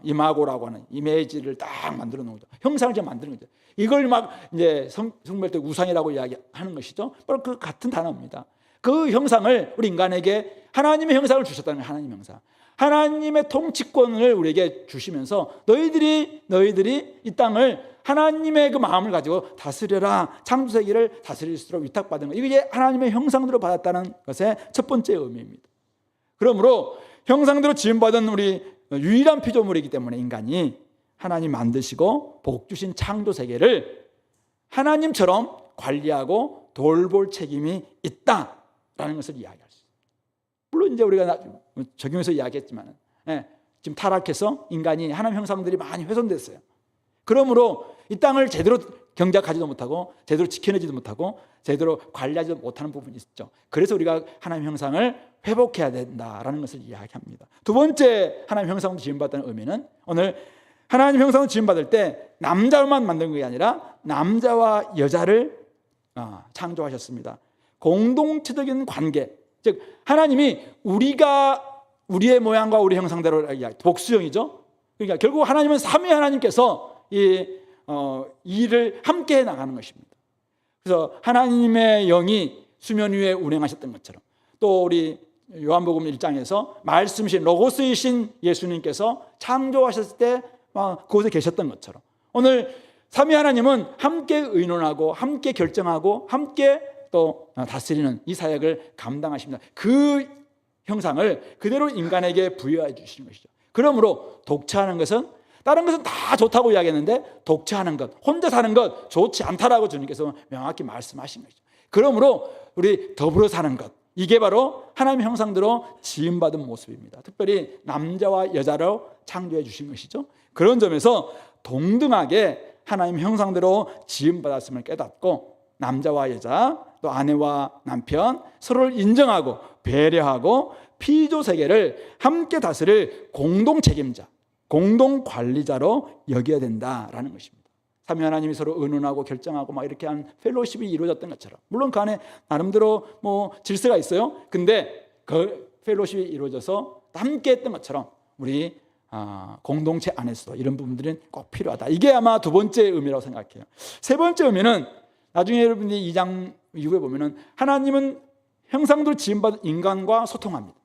이마고라고 하는 이미지를 딱 만들어 놓은 거죠. 형상을 좀 만드는 거죠. 이걸 막 이제 성별 때 우상이라고 이야기하는 것이죠. 바로 그 같은 단어입니다. 그 형상을 우리 인간에게 하나님의 형상을 주셨다는 거예요. 하나님의 형상. 하나님의 통치권을 우리에게 주시면서 너희들이 이 땅을 하나님의 그 마음을 가지고 다스려라. 창조세계를 다스릴 수 있도록 위탁받은 것. 이게 하나님의 형상대로 받았다는 것의 첫 번째 의미입니다. 그러므로 형상대로 지음받은 우리 유일한 피조물이기 때문에 인간이 하나님 만드시고 복 주신 창조세계를 하나님처럼 관리하고 돌볼 책임이 있다라는 것을 이야기할 수 있습니다. 물론 이제 우리가 적용해서 이야기했지만 지금 타락해서 인간이 하나님 형상들이 많이 훼손됐어요. 그러므로 이 땅을 제대로 경작하지도 못하고 제대로 지켜내지도 못하고 제대로 관리하지도 못하는 부분이 있죠. 그래서 우리가 하나님 형상을 회복해야 된다라는 것을 이야기합니다. 두 번째 하나님 형상으로 지음받았다는 의미는 오늘 하나님 형상으로 지음받을 때 남자만 만든 것이 아니라 남자와 여자를 창조하셨습니다. 공동체적인 관계, 즉 하나님이 우리의 모양과 우리 형상대로 복수형이죠. 그러니까 결국 하나님은 삼위 하나님께서 이 일을 함께 해 나가는 것입니다. 그래서 하나님의 영이 수면 위에 운행하셨던 것처럼 또 우리 요한복음 1장에서 말씀이신 로고스이신 예수님께서 창조하셨을 때 그곳에 계셨던 것처럼 오늘 삼위 하나님은 함께 의논하고 함께 결정하고 함께 또 다스리는 이 사역을 감당하십니다. 그 형상을 그대로 인간에게 부여해 주시는 것이죠. 그러므로 독처하는 것은, 다른 것은 다 좋다고 이야기했는데 독처하는 것, 혼자 사는 것 좋지 않다라고 주님께서 명확히 말씀하신 것이죠. 그러므로 우리 더불어 사는 것, 이게 바로 하나님의 형상대로 지음받은 모습입니다. 특별히 남자와 여자로 창조해 주신 것이죠. 그런 점에서 동등하게 하나님의 형상대로 지음받았음을 깨닫고 남자와 여자, 또 아내와 남편 서로를 인정하고 배려하고 피조 세계를 함께 다스릴 공동 책임자, 공동 관리자로 여겨야 된다라는 것입니다. 삼위 하나님이 서로 의논하고 결정하고 막 이렇게 한 펠로십이 이루어졌던 것처럼, 물론 그 안에 나름대로 뭐 질서가 있어요. 근데 그 펠로십이 이루어져서 함께 했던 것처럼 우리 공동체 안에서도 이런 부분들은 꼭 필요하다. 이게 아마 두 번째 의미라고 생각해요. 세 번째 의미는 나중에 여러분이 2장 이후에 보면은 하나님은 형상대로 지음받은 인간과 소통합니다.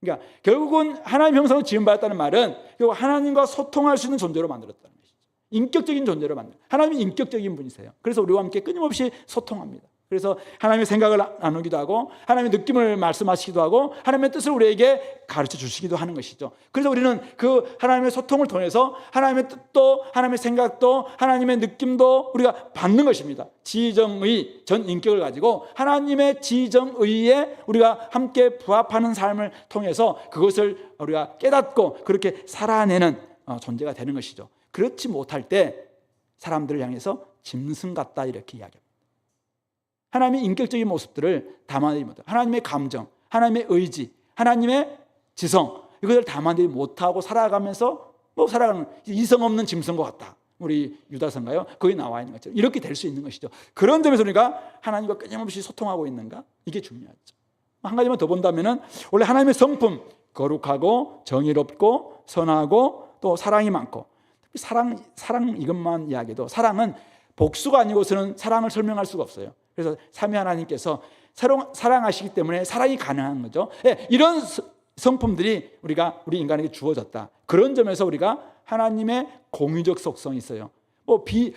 그러니까 결국은 하나님 형상으로 지음받았다는 말은 결국 하나님과 소통할 수 있는 존재로 만들었다는 것이죠. 인격적인 존재로 만들어요. 하나님은 인격적인 분이세요. 그래서 우리와 함께 끊임없이 소통합니다. 그래서 하나님의 생각을 나누기도 하고 하나님의 느낌을 말씀하시기도 하고 하나님의 뜻을 우리에게 가르쳐 주시기도 하는 것이죠. 그래서 우리는 그 하나님의 소통을 통해서 하나님의 뜻도 하나님의 생각도 하나님의 느낌도 우리가 받는 것입니다. 지정의 전 인격을 가지고 하나님의 지정의에 우리가 함께 부합하는 삶을 통해서 그것을 우리가 깨닫고 그렇게 살아내는 존재가 되는 것이죠. 그렇지 못할 때 사람들을 향해서 짐승 같다 이렇게 이야기합니다. 하나님의 인격적인 모습들을 담아내지 못하고 하나님의 감정, 하나님의 의지, 하나님의 지성 이것을 담아내지 못하고 살아가면서 살아가는 이성 없는 짐승과 같다. 우리 유다서인가요? 거기 나와 있는 것처럼 이렇게 될 수 있는 것이죠. 그런 점에서 우리가 하나님과 끊임없이 소통하고 있는가? 이게 중요하죠. 한 가지만 더 본다면은 원래 하나님의 성품 거룩하고 정의롭고 선하고 또 사랑이 많고 사랑 이것만 이야기해도 사랑은 복수가 아니고서는 사랑을 설명할 수가 없어요. 그래서 삼위 하나님께서 사랑하시기 때문에 사랑이 가능한 거죠. 이런 성품들이 우리 인간에게 주어졌다. 그런 점에서 우리가 하나님의 공유적 속성이 있어요.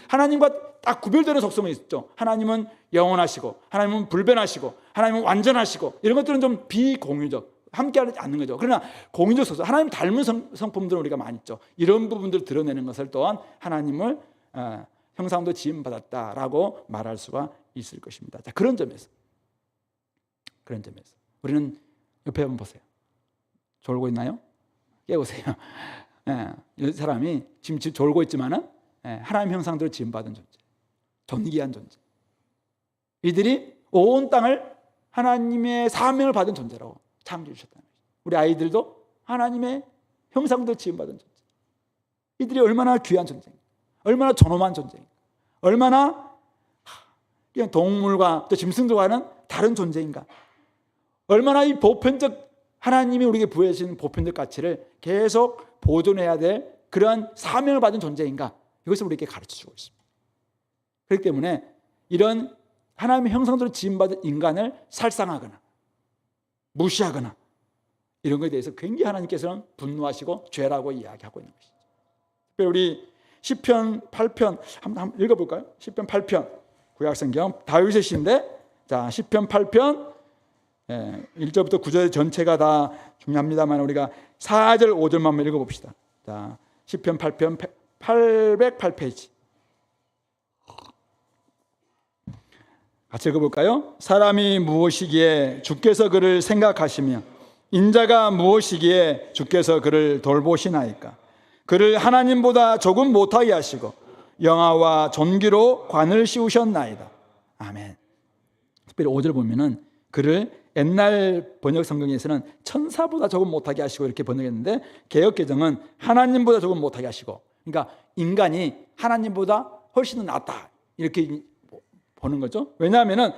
하나님과 딱 구별되는 속성이 있죠. 하나님은 영원하시고 하나님은 불변하시고 하나님은 완전하시고 이런 것들은 좀 비공유적, 함께하지 않는 거죠. 그러나 공유적 속성, 하나님 닮은 성품들은 우리가 많이 있죠. 이런 부분들을 드러내는 것을 또한 하나님을 형상도 지음받았다라고 말할 수가 있을 것입니다. 자, 그런 점에서 우리는 옆에 한번 보세요. 졸고 있나요? 깨우세요. 이 사람이 지금 졸고 있지만은 하나님 형상대로 지음받은 존재, 존귀한 존재. 이들이 온 땅을 하나님의 사명을 받은 존재라고 창조해 주셨다는 거죠. 우리 아이들도 하나님의 형상대로 지음받은 존재. 이들이 얼마나 귀한 존재인가, 얼마나 존엄한 존재인가, 얼마나 그냥 동물과 또 짐승들과는 다른 존재인가, 얼마나 이 보편적 하나님이 우리에게 부여해 주신 보편적 가치를 계속 보존해야 될 그러한 사명을 받은 존재인가, 이것을 우리에게 가르쳐주고 있습니다. 그렇기 때문에 이런 하나님의 형상대로 지음받은 인간을 살상하거나 무시하거나 이런 것에 대해서 굉장히 하나님께서는 분노하시고 죄라고 이야기하고 있는 것이죠. 특별히 우리 시편 8편 한번 읽어볼까요? 시편 8편 구약성경 다윗의 시인데, 자, 시편 8편 1절부터 9절 전체가 다 중요합니다만 우리가 4절 5절만 한번 읽어봅시다. 자, 시편 8편 808페이지 같이 읽어볼까요? 사람이 무엇이기에 주께서 그를 생각하시며 인자가 무엇이기에 주께서 그를 돌보시나이까. 그를 하나님보다 조금 못하게 하시고 영화와 존귀로 관을 씌우셨나이다. 아멘. 특별히 5절 보면은 그를 옛날 번역 성경에서는 천사보다 조금 못하게 하시고 이렇게 번역했는데 개역 개정은 하나님보다 조금 못하게 하시고, 그러니까 인간이 하나님보다 훨씬 더 낫다 이렇게 보는 거죠. 왜냐하면은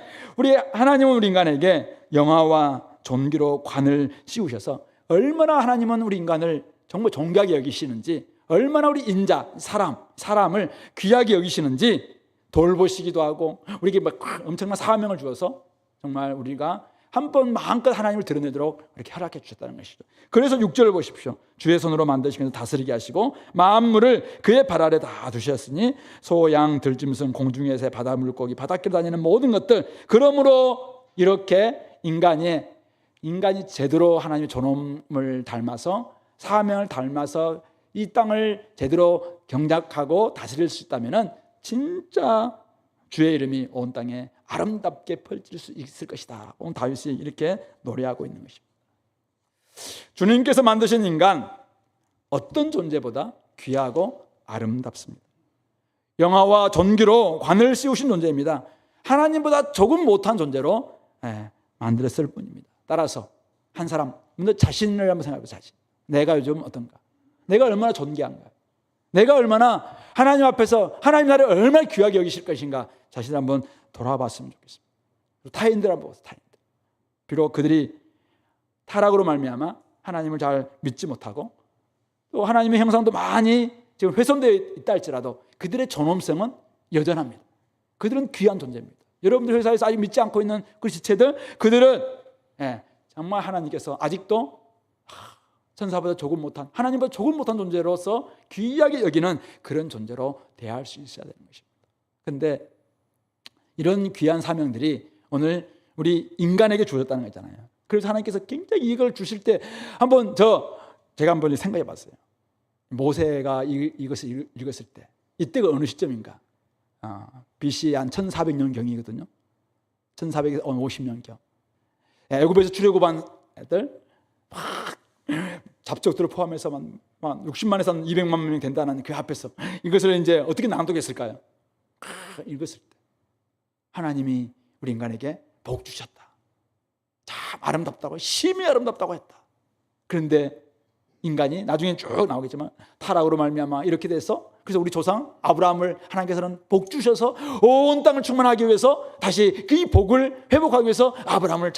하나님은 우리 인간에게 영화와 존귀로 관을 씌우셔서 얼마나 하나님은 우리 인간을 정말 존귀하게 여기시는지, 얼마나 우리 인자, 사람을 귀하게 여기시는지 돌보시기도 하고 우리에게 막 엄청난 사명을 주어서 정말 우리가 한번 마음껏 하나님을 드러내도록 이렇게 허락해 주셨다는 것이죠. 그래서 6절을 보십시오. 주의 손으로 만드시면서 다스리게 하시고 만물을 그의 발 아래 다 두셨으니 소, 양, 들짐승, 공중의 새, 바다 물고기, 바닷길 다니는 모든 것들. 그러므로 이렇게 인간이 제대로 하나님의 존엄을 닮아서 사명을 닮아서 이 땅을 제대로 경작하고 다스릴 수 있다면 진짜 주의 이름이 온 땅에 아름답게 펼칠 수 있을 것이다. 오늘 다윗이 이렇게 노래하고 있는 것입니다. 주님께서 만드신 인간 어떤 존재보다 귀하고 아름답습니다. 영화와 전기로 관을 씌우신 존재입니다. 하나님보다 조금 못한 존재로 만들었을 뿐입니다. 따라서 한 사람 먼저 자신을 한번 생각해 보세요. 자신. 내가 요즘 어떤가? 내가 얼마나 존귀한가? 내가 얼마나 하나님 앞에서 하나님 나라를 얼마나 귀하게 여기실 것인가? 자신을 한번 돌아봤으면 좋겠습니다. 타인들 한번 보세요. 타인들. 비록 그들이 타락으로 말미암아 하나님을 잘 믿지 못하고 또 하나님의 형상도 많이 지금 훼손되어 있다 할지라도 그들의 존엄성은 여전합니다. 그들은 귀한 존재입니다. 여러분들 회사에서 아직 믿지 않고 있는 그 지체들, 그들은 정말 하나님께서 아직도 천사보다 조금 못한, 하나님보다 조금 못한 존재로서 귀하게 여기는 그런 존재로 대할 수 있어야 되는 것입니다. 그런데 이런 귀한 사명들이 오늘 우리 인간에게 주어졌다는 거잖아요. 그래서 하나님께서 굉장히 이걸 주실 때 제가 한번 생각해 봤어요. 모세가 이것을 읽었을 때 이때가 어느 시점인가? BC 한 1400년경이거든요. 1450년경. 애굽에서 출애굽한 애들 막 잡족들을 포함해서 만 60만에서 한 200만 명이 된다는 그 앞에서 이것을 이제 어떻게 낭독했을까요? 읽었을 때 하나님이 우리 인간에게 복 주셨다. 참 아름답다고, 심히 아름답다고 했다. 그런데 인간이 나중에 쭉 나오겠지만 타락으로 말미암아 이렇게 돼서, 그래서 우리 조상 아브라함을 하나님께서는 복 주셔서 온 땅을 충만하기 위해서 다시 그 복을 회복하기 위해서 아브라함을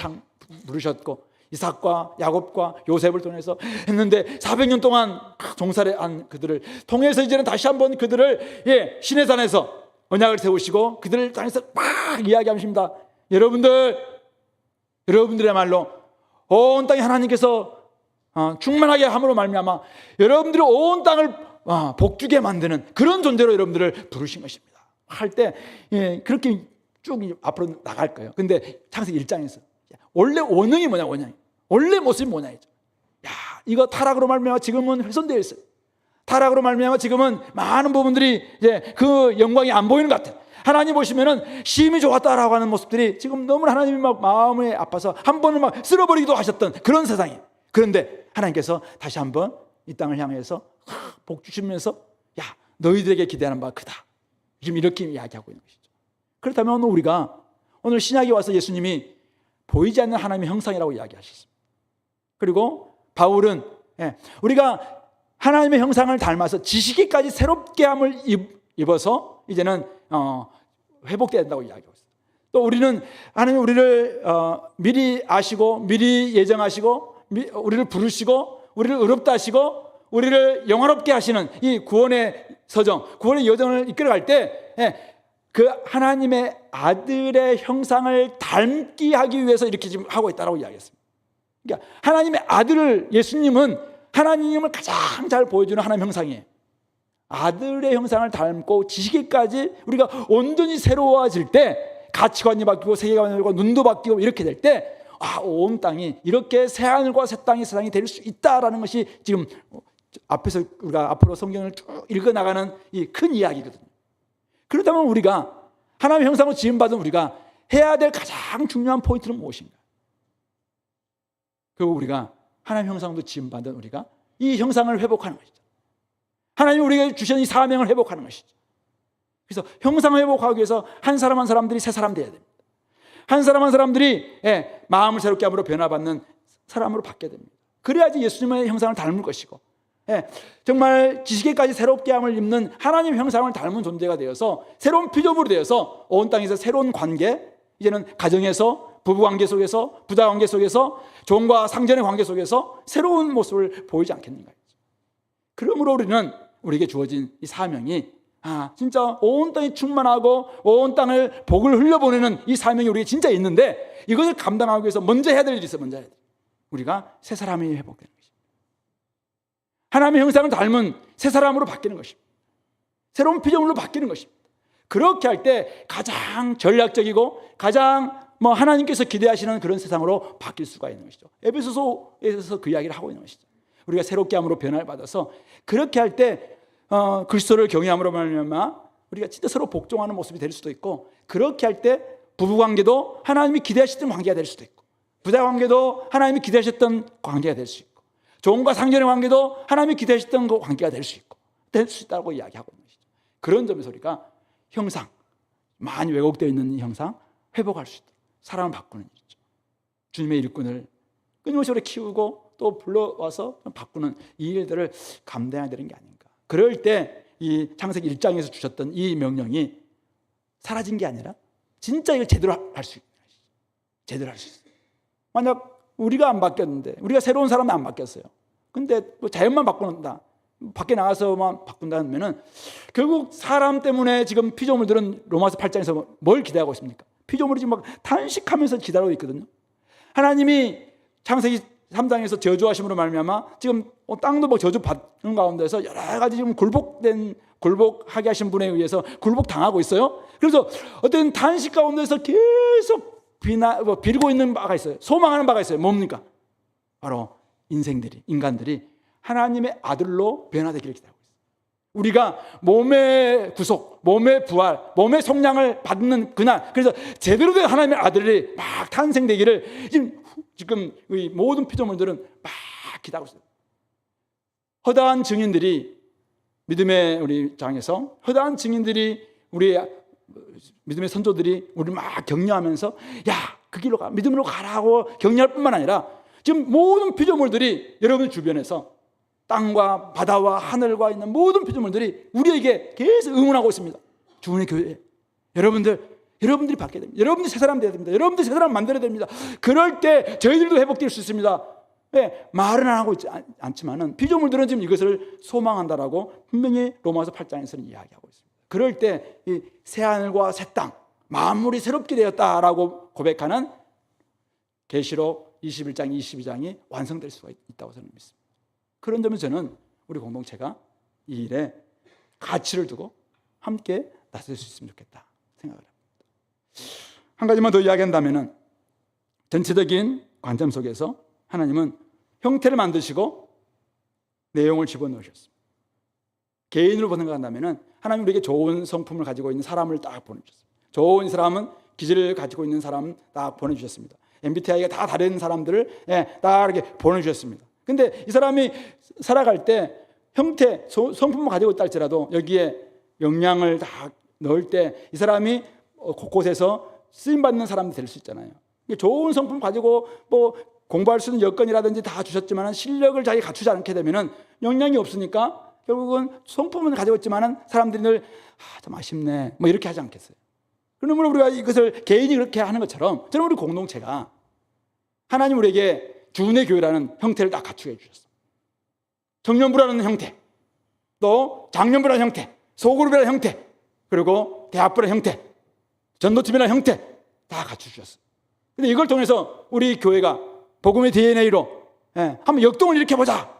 부르셨고 이삭과 야곱과 요셉을 통해서 했는데 400년 동안 종살이 한 그들을 통해서 이제는 다시 한번 그들을 시내산에서 언약을 세우시고 그들을 통해서 막 이야기하십니다. 여러분들의 말로 온 땅에 하나님께서 충만하게 함으로 말미암아 여러분들이 온 땅을 복주게 만드는 그런 존재로 여러분들을 부르신 것입니다. 할 때 그렇게 쭉 앞으로 나갈 거예요. 근데 창세기 1장에서 원래 원형이 뭐냐, 원형이 원래 모습이 뭐냐 이죠. 이거 타락으로 말미암아 지금은 훼손되어 있어요. 타락으로 말미암아 지금은 많은 부분들이 이제 그 영광이 안 보이는 것 같아요. 하나님 보시면은 심히 좋았다라고 하는 모습들이 지금 너무 하나님이 막 마음에 아파서 한 번은 막 쓸어버리기도 하셨던 그런 세상이에요. 그런데 하나님께서 다시 한번 이 땅을 향해서 복 주시면서 너희들에게 기대하는 바가 크다. 지금 이렇게 이야기하고 있는 것이죠. 그렇다면 우리가 오늘 신약에 와서 예수님이 보이지 않는 하나님의 형상이라고 이야기하셨습니다. 그리고 바울은 우리가 하나님의 형상을 닮아서 지식에까지 새롭게 함을 입어서 이제는 회복돼야 된다고 이야기하고 있어요. 또 우리는 하나님 우리를 미리 아시고 미리 예정하시고 우리를 부르시고 우리를 의롭다 하시고 우리를 영화롭게 하시는 이 구원의 서정, 구원의 여정을 이끌어갈 때 그 하나님의 아들의 형상을 닮게 하기 위해서 이렇게 지금 하고 있다고 이야기했습니다. 그러니까 하나님의 아들을, 예수님은 하나님을 가장 잘 보여주는 하나님 형상이에요. 아들의 형상을 닮고 지식에까지 우리가 온전히 새로워질 때 가치관이 바뀌고 세계관이 바뀌고 눈도 바뀌고 이렇게 될 때 온 땅이 이렇게 새 하늘과 새 땅의 세상이 될 수 있다라는 것이 지금 앞에서 우리가 앞으로 성경을 쭉 읽어나가는 이 큰 이야기거든요. 그렇다면 우리가 하나님의 형상으로 지음받은 우리가 해야 될 가장 중요한 포인트는 무엇인가? 결국 우리가 하나님의 형상으로 지음받은 우리가 이 형상을 회복하는 것이죠. 하나님이 우리에게 주신 이 사명을 회복하는 것이죠. 그래서 형상을 회복하기 위해서 한 사람 한 사람들이 새 사람 되어야 됩니다. 한 사람 한 사람들이 마음을 새롭게 함으로 변화받는 사람으로 바뀌어야 됩니다. 그래야지 예수님의 형상을 닮을 것이고 정말 지식에까지 새롭게 함을 입는 하나님의 형상을 닮은 존재가 되어서 새로운 피조물이 되어서 온 땅에서 새로운 관계, 이제는 가정에서 부부관계 속에서 부자관계 속에서 종과 상전의 관계 속에서 새로운 모습을 보이지 않겠는가. 그러므로 우리는 우리에게 주어진 이 사명이 진짜 온 땅이 충만하고 온 땅을 복을 흘려보내는 이 사명이 우리에게 진짜 있는데, 이것을 감당하기 위해서 먼저 해야 될 일이 있어요. 먼저 해야 돼. 우리가 새 사람이 회복되는 것입니다. 하나님의 형상을 닮은 새 사람으로 바뀌는 것입니다. 새로운 피조물로 바뀌는 것입니다. 그렇게 할 때 가장 전략적이고 가장 하나님께서 기대하시는 그런 세상으로 바뀔 수가 있는 것이죠. 에베소서에서 그 이야기를 하고 있는 것이죠. 우리가 새롭게 함으로 변화를 받아서 그렇게 할 때 그리스도를 경외함으로 말미암아 우리가 진짜 서로 복종하는 모습이 될 수도 있고, 그렇게 할 때 부부관계도 하나님이 기대하셨던 관계가 될 수도 있고, 부자관계도 하나님이 기대하셨던 관계가 될 수 있고, 종과 상전의 관계도 하나님이 기대하셨던 그 관계가 될 수 있고, 될 수 있다고 이야기하고 있는 것이죠. 그런 점에서 우리가 형상, 많이 왜곡되어 있는 이 형상 회복할 수 있도록 사람을 바꾸는 일이죠. 주님의 일꾼을 끊임없이 오래 키우고 또 불러와서 바꾸는 이 일들을 감당해야 되는 게 아닌가. 그럴 때 이 창세기 1장에서 주셨던 이 명령이 사라진 게 아니라 진짜 이걸 제대로 할 수 있는 것이죠. 제대로 할 수 있어요. 만약 우리가 안 바뀌었는데, 우리가 새로운 사람이 안 바뀌었어요. 근데 자연만 바꾼다, 밖에 나가서만 바꾼다 하면은 결국 사람 때문에 지금 피조물들은 로마서 8장에서 뭘 기대하고 있습니까? 피조물이 지금 막 탄식하면서 기다리고 있거든요. 하나님이 창세기 3장에서 저주하심으로 말미암아 지금 땅도 저주 받는 가운데서 여러 가지 지금 굴복하게 하신 분에 의해서 굴복당하고 있어요. 그래서 어떤 탄식 가운데서 계속 빌고 있는 바가 있어요. 소망하는 바가 있어요. 뭡니까? 바로 인간들이 하나님의 아들로 변화되기를 기다리고 있어요. 우리가 몸의 구속, 몸의 부활, 몸의 속량을 받는 그날, 그래서 제대로 된 하나님의 아들이 막 탄생되기를 지금 우리 모든 피조물들은 막 기다리고 있어요. 허다한 증인들이, 믿음의 우리 장에서 허다한 증인들이, 우리 믿음의 선조들이 우리를 막 격려하면서 야, 그 길로 가, 믿음으로 가라고 격려할 뿐만 아니라 지금 모든 피조물들이 여러분 주변에서 땅과 바다와 하늘과 있는 모든 피조물들이 우리에게 계속 응원하고 있습니다. 주님의 교회, 여러분들이 바뀌어야 됩니다. 여러분들이 새 사람 되어야 됩니다. 여러분들이 새 사람 만들어야 됩니다. 그럴 때 저희들도 회복될 수 있습니다. 네, 말은 안 하고 있지 않지만은 피조물들은 지금 이것을 소망한다라고 분명히 로마서 8장에서는 이야기하고 있습니다. 그럴 때 이 새 하늘과 새 땅, 만물이 새롭게 되었다라고 고백하는 계시록 21장, 22장이 완성될 수가 있다고 저는 믿습니다. 그런 점에서 저는 우리 공동체가 이 일에 가치를 두고 함께 나설 수 있으면 좋겠다 생각을 합니다. 한 가지만 더 이야기한다면 전체적인 관점 속에서 하나님은 형태를 만드시고 내용을 집어넣으셨습니다. 개인으로 생각한다면 하나님 우리에게 좋은 성품을 가지고 있는 사람을 딱 보내주셨습니다. 좋은 사람은 기질을 가지고 있는 사람을 딱 보내주셨습니다. MBTI가 다 다른 사람들을 딱 이렇게 보내주셨습니다. 근데 이 사람이 살아갈 때 형태, 성품을 가지고 있다 할지라도 여기에 영양을 다 넣을 때 이 사람이 곳곳에서 쓰임받는 사람이 될 수 있잖아요. 좋은 성품 가지고 공부할 수 있는 여건이라든지 다 주셨지만 실력을 자기 갖추지 않게 되면 영향이 없으니까 결국은 성품은 가지고 있지만 사람들이 늘 좀 아쉽네 이렇게 하지 않겠어요? 그러면 우리가 이것을 개인이 그렇게 하는 것처럼 저는 우리 공동체가 하나님 우리에게 주은의 교회라는 형태를 딱 갖추게 해주셨어요. 청년부라는 형태, 또 장년부라는 형태, 소그룹이라는 형태, 그리고 대학부라는 형태, 전도팀이라는 형태 다 갖추셨어요. 근데 이걸 통해서 우리 교회가 복음의 DNA로 한번 역동을 일으켜보자,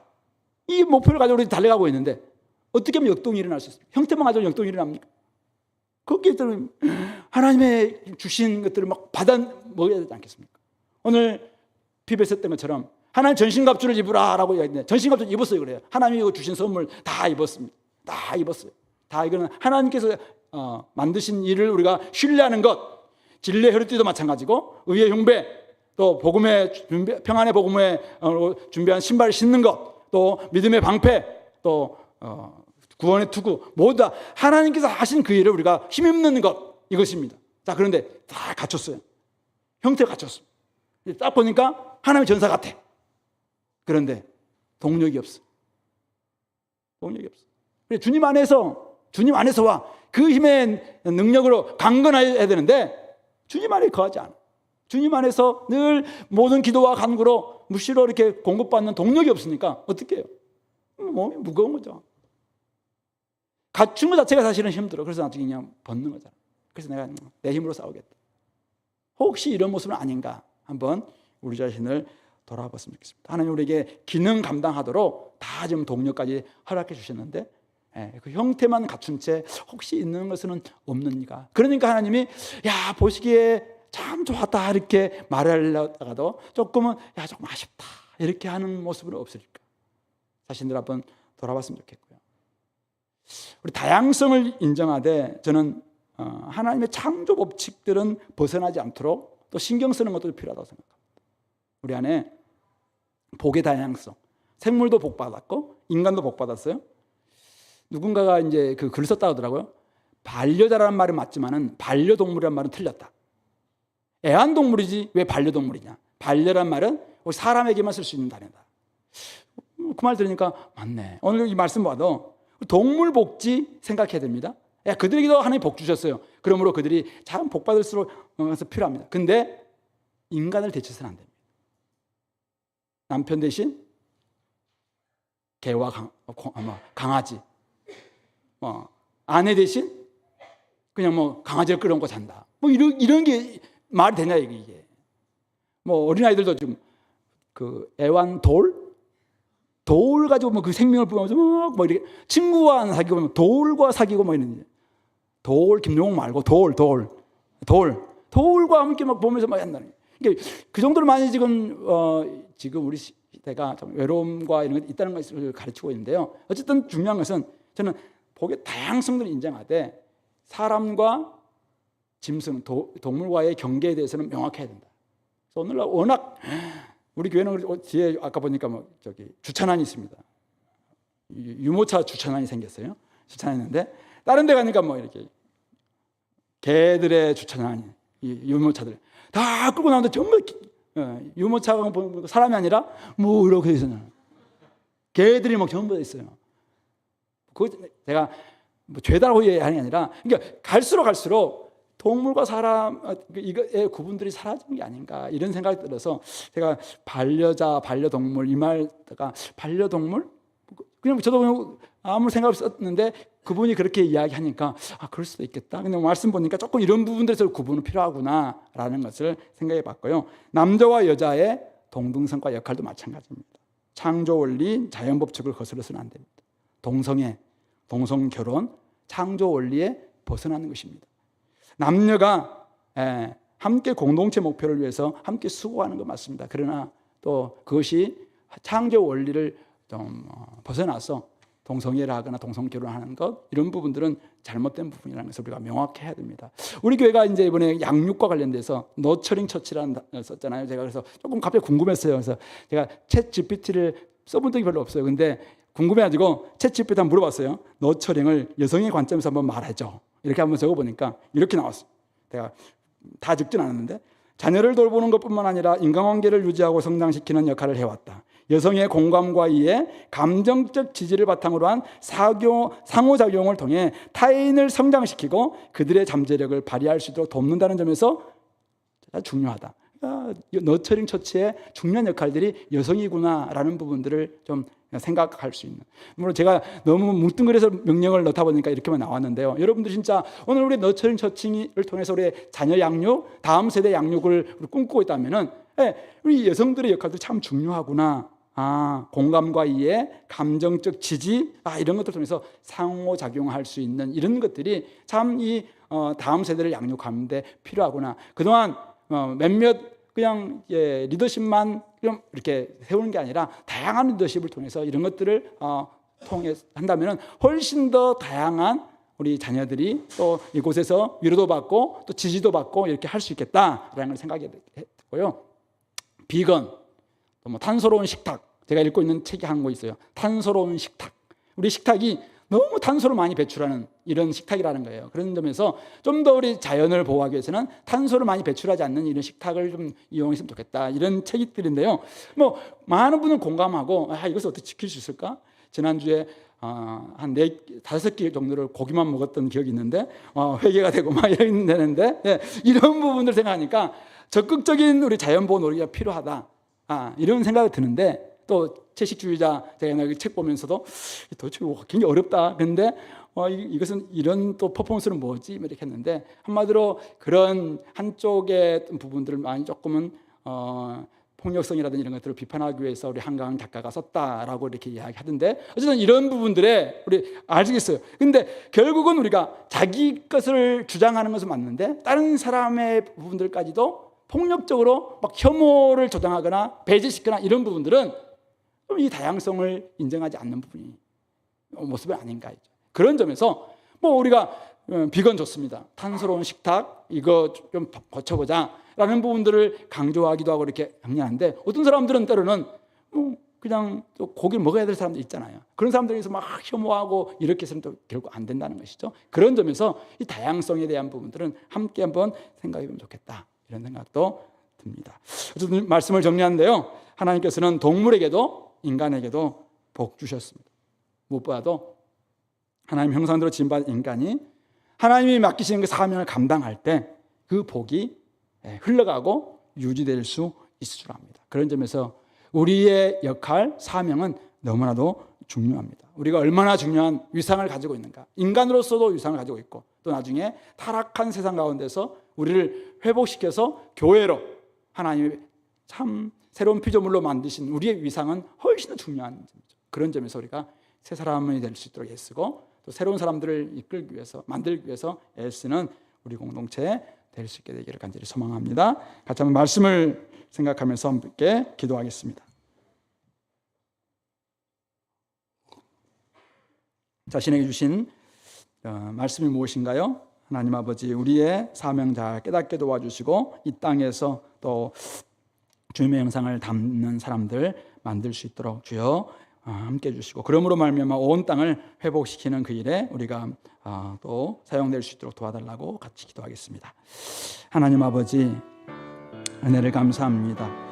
이 목표를 가지고 우리 달려가고 있는데 어떻게 하면 역동이 일어날 수 있습니까? 형태만 가지고 역동이 일어납니까? 거기에 따른 하나님의 주신 것들을 막 받아 먹어야 되지 않겠습니까? 오늘 피부에 썼던 것처럼 하나님 전신갑주를 입으라라고 이야기했는데 전신갑주를 입었어요. 그래요. 하나님이 이거 주신 선물 다 입었습니다. 다 입었어요. 다 이거는 하나님께서 만드신 일을 우리가 신뢰하는 것, 진리의 혈띠도 마찬가지고 의의 흉배, 또 복음의 평안의 복음에 준비한 신발을 신는 것, 또 믿음의 방패, 또 구원의 투구, 모두 다 하나님께서 하신 그 일을 우리가 힘입는 것, 이것입니다. 자, 그런데 다 갖췄어요. 형태를 갖췄어요. 딱 보니까 하나님의 전사 같아. 그런데 동력이 없어. 동력이 없어. 주님 안에서와 그 힘의 능력으로 강건해야 되는데 주님 안에 거하지 않아. 주님 안에서 늘 모든 기도와 간구로 무시로 이렇게 공급받는 동력이 없으니까 어떻게 해요? 몸이 무거운 거죠. 갖춘 것 자체가 사실은 힘들어. 그래서 나중에 그냥 벗는 거잖아. 그래서 내가 내 힘으로 싸우겠다. 혹시 이런 모습은 아닌가? 한번 우리 자신을 돌아봤으면 좋겠습니다. 하나님 우리에게 기능 감당하도록 다 지금 동력까지 허락해 주셨는데 그 형태만 갖춘 채 혹시 있는 것은 없는가? 그러니까 하나님이 야 보시기에 참 좋았다 이렇게 말하려다가도 조금은 야 조금 아쉽다 이렇게 하는 모습은 없을까? 자신들 한번 돌아봤으면 좋겠고요. 우리 다양성을 인정하되 저는 하나님의 창조 법칙들은 벗어나지 않도록 또 신경 쓰는 것도 필요하다고 생각합니다. 우리 안에 복의 다양성, 생물도 복받았고 인간도 복받았어요. 누군가가 이제 그 글을 썼다고 하더라고요. 반려자라는 말은 맞지만은 반려동물이라는 말은 틀렸다. 애완동물이지 왜 반려동물이냐? 반려란 말은 사람에게만 쓸 수 있는 단어다. 그 말 들으니까 맞네. 오늘 이 말씀 봐도 동물 복지 생각해야 됩니다. 그들에게도 하나님 복 주셨어요. 그러므로 그들이 참 복받을수록 필요합니다. 근데 인간을 대체해서는 안 됩니다. 남편 대신 개와 강아지, 아내 대신 그냥 강아지를 끌어안고 잔다. 이런 게 말이 되냐 이게. 어린아이들도 좀 그 애완돌 가지고 그 생명을 부으면서 이렇게 친구와 사귀고 돌과 사귀고 이런 돌 김용옥 말고 돌과 함께 보면서 한다는. 그러니까 그 정도로 많이 지금 우리 시대가 좀 외로움과 이런 게 있다는 것을 가르치고 있는데요. 어쨌든 중요한 것은 저는 복의 다양성들을 인정하되 사람과 짐승, 동물과의 경계에 대해서는 명확해야 된다. 그래서 오늘날 워낙 우리 교회는 뒤에 아까 보니까 주차난이 있습니다. 유모차 주차난이 생겼어요. 주차난이 있는데 다른 데 가니까 이렇게 개들의 주차난이 유모차들 다 끌고 나오는데 전부 유모차가 사람이 아니라 이렇게 있어요. 개들이 전부 다 있어요. 그거 제가 죄다라고 얘기하는 게 아니라 그러니까 갈수록 동물과 사람 이거의 구분들이 사라지는 게 아닌가 이런 생각이 들어서 제가 반려자, 반려동물 이 말다가 반려동물 그냥 저도 그냥 아무 생각 없었는데 그분이 그렇게 이야기하니까 그럴 수도 있겠다. 근데 말씀 보니까 조금 이런 부분들에서 구분은 필요하구나라는 것을 생각해 봤고요. 남자와 여자의 동등성과 역할도 마찬가지입니다. 창조 원리, 자연 법칙을 거스려서는 안 됩니다. 동성애, 동성 결혼, 창조 원리에 벗어나는 것입니다. 남녀가 함께 공동체 목표를 위해서 함께 수고하는 것 맞습니다. 그러나 또 그것이 창조 원리를 좀 벗어나서 동성애를 하거나 동성 결혼하는 것 이런 부분들은 잘못된 부분이라는 것을 우리가 명확히 해야 됩니다. 우리 교회가 이제 이번에 양육과 관련돼서 너처링 처치라는 단어를 썼잖아요. 제가 그래서 조금 갑자기 궁금했어요. 그래서 제가 챗 GPT를 써본 적이 별로 없어요. 근데 궁금해가지고 챗 GPT한테 물어봤어요. 너처링을 여성의 관점에서 한번 말해줘. 이렇게 한번 적어보니까 이렇게 나왔어요. 제가 다 적진 않았는데 자녀를 돌보는 것뿐만 아니라 인간관계를 유지하고 성장시키는 역할을 해왔다. 여성의 공감과 이해, 감정적 지지를 바탕으로 한 상호작용을 통해 타인을 성장시키고 그들의 잠재력을 발휘할 수 있도록 돕는다는 점에서 중요하다. 너처링 처치의 중요한 역할들이 여성이구나라는 부분들을 좀 생각할 수 있는. 물론 제가 너무 뭉뚱그려서 명령을 넣다 보니까 이렇게만 나왔는데요. 여러분들 진짜 오늘 우리 너처링 처치를 통해서 우리 자녀 양육, 다음 세대 양육을 꿈꾸고 있다면은 우리 여성들의 역할도 참 중요하구나. 공감과 이해, 감정적 지지, 이런 것들 통해서 상호작용할 수 있는 이런 것들이 참 이 다음 세대를 양육하는 데 필요하구나. 그동안 몇몇 그냥 리더십만 좀 이렇게 세우는 게 아니라 다양한 리더십을 통해서 이런 것들을 통해 한다면 훨씬 더 다양한 우리 자녀들이 또 이곳에서 위로도 받고 또 지지도 받고 이렇게 할 수 있겠다라는 걸 생각했고요. 비건, 또 탄소로운 식탁, 제가 읽고 있는 책이 한 거 있어요. 탄소로운 식탁. 우리 식탁이 너무 탄소를 많이 배출하는 이런 식탁이라는 거예요. 그런 점에서 좀 더 우리 자연을 보호하기 위해서는 탄소를 많이 배출하지 않는 이런 식탁을 좀 이용했으면 좋겠다. 이런 책들인데요. 많은 분은 공감하고 이것을 어떻게 지킬 수 있을까? 지난주에 한 5개 정도를 고기만 먹었던 기억이 있는데 회개가 되고 이러는데 이런 부분들 생각하니까 적극적인 우리 자연보호 노력이 필요하다. 이런 생각이 드는데 또 채식주의자 제가 책 보면서도 도대체 굉장히 어렵다. 그런데 이것은 이런 또 퍼포먼스는 뭐지? 이렇게 했는데 한마디로 그런 한쪽의 부분들을 많이 조금은 폭력성이라든지 이런 것들을 비판하기 위해서 우리 한강 작가가 썼다라고 이렇게 이야기하던데 어쨌든 이런 부분들에 우리 알겠어요. 근데 결국은 우리가 자기 것을 주장하는 것은 맞는데 다른 사람의 부분들까지도 폭력적으로 막 혐오를 조장하거나 배제시키거나 이런 부분들은 이 다양성을 인정하지 않는 부분이 모습이 아닌가. 그런 점에서 우리가 비건 좋습니다. 탄소로운 식탁 이거 좀 고쳐보자 라는 부분들을 강조하기도 하고 이렇게 하는데 어떤 사람들은 때로는 그냥 또 고기를 먹어야 될 사람들 있잖아요. 그런 사람들에서 막 혐오하고 이렇게 해서는 또 결국 안 된다는 것이죠. 그런 점에서 이 다양성에 대한 부분들은 함께 한번 생각해 보면 좋겠다 이런 생각도 듭니다. 어쨌든 말씀을 정리하는데요. 하나님께서는 동물에게도 인간에게도 복 주셨습니다. 무엇보다도 하나님 형상대로 지음받은 인간이 하나님이 맡기시는 그 사명을 감당할 때 그 복이 흘러가고 유지될 수 있을 줄 압니다. 그런 점에서 우리의 역할, 사명은 너무나도 중요합니다. 우리가 얼마나 중요한 위상을 가지고 있는가. 인간으로서도 위상을 가지고 있고 또 나중에 타락한 세상 가운데서 우리를 회복시켜서 교회로 하나님의 참 새로운 피조물로 만드신 우리의 위상은 훨씬 더 중요한 점이죠. 그런 점에서 우리가 새 사람이 될 수 있도록 애쓰고 또 새로운 사람들을 이끌기 위해서 만들기 위해서 애쓰는 우리 공동체 될 수 있게 되기를 간절히 소망합니다. 같이 한번 말씀을 생각하면서 함께 기도하겠습니다. 자신에게 주신 말씀이 무엇인가요? 하나님 아버지 우리의 사명 잘 깨닫게 도와주시고 이 땅에서 또 주님의 영상을 담는 사람들 만들 수 있도록 주여 함께 해주시고 그러므로 말미암아 온 땅을 회복시키는 그 일에 우리가 또 사용될 수 있도록 도와달라고 같이 기도하겠습니다. 하나님 아버지 은혜를 감사합니다.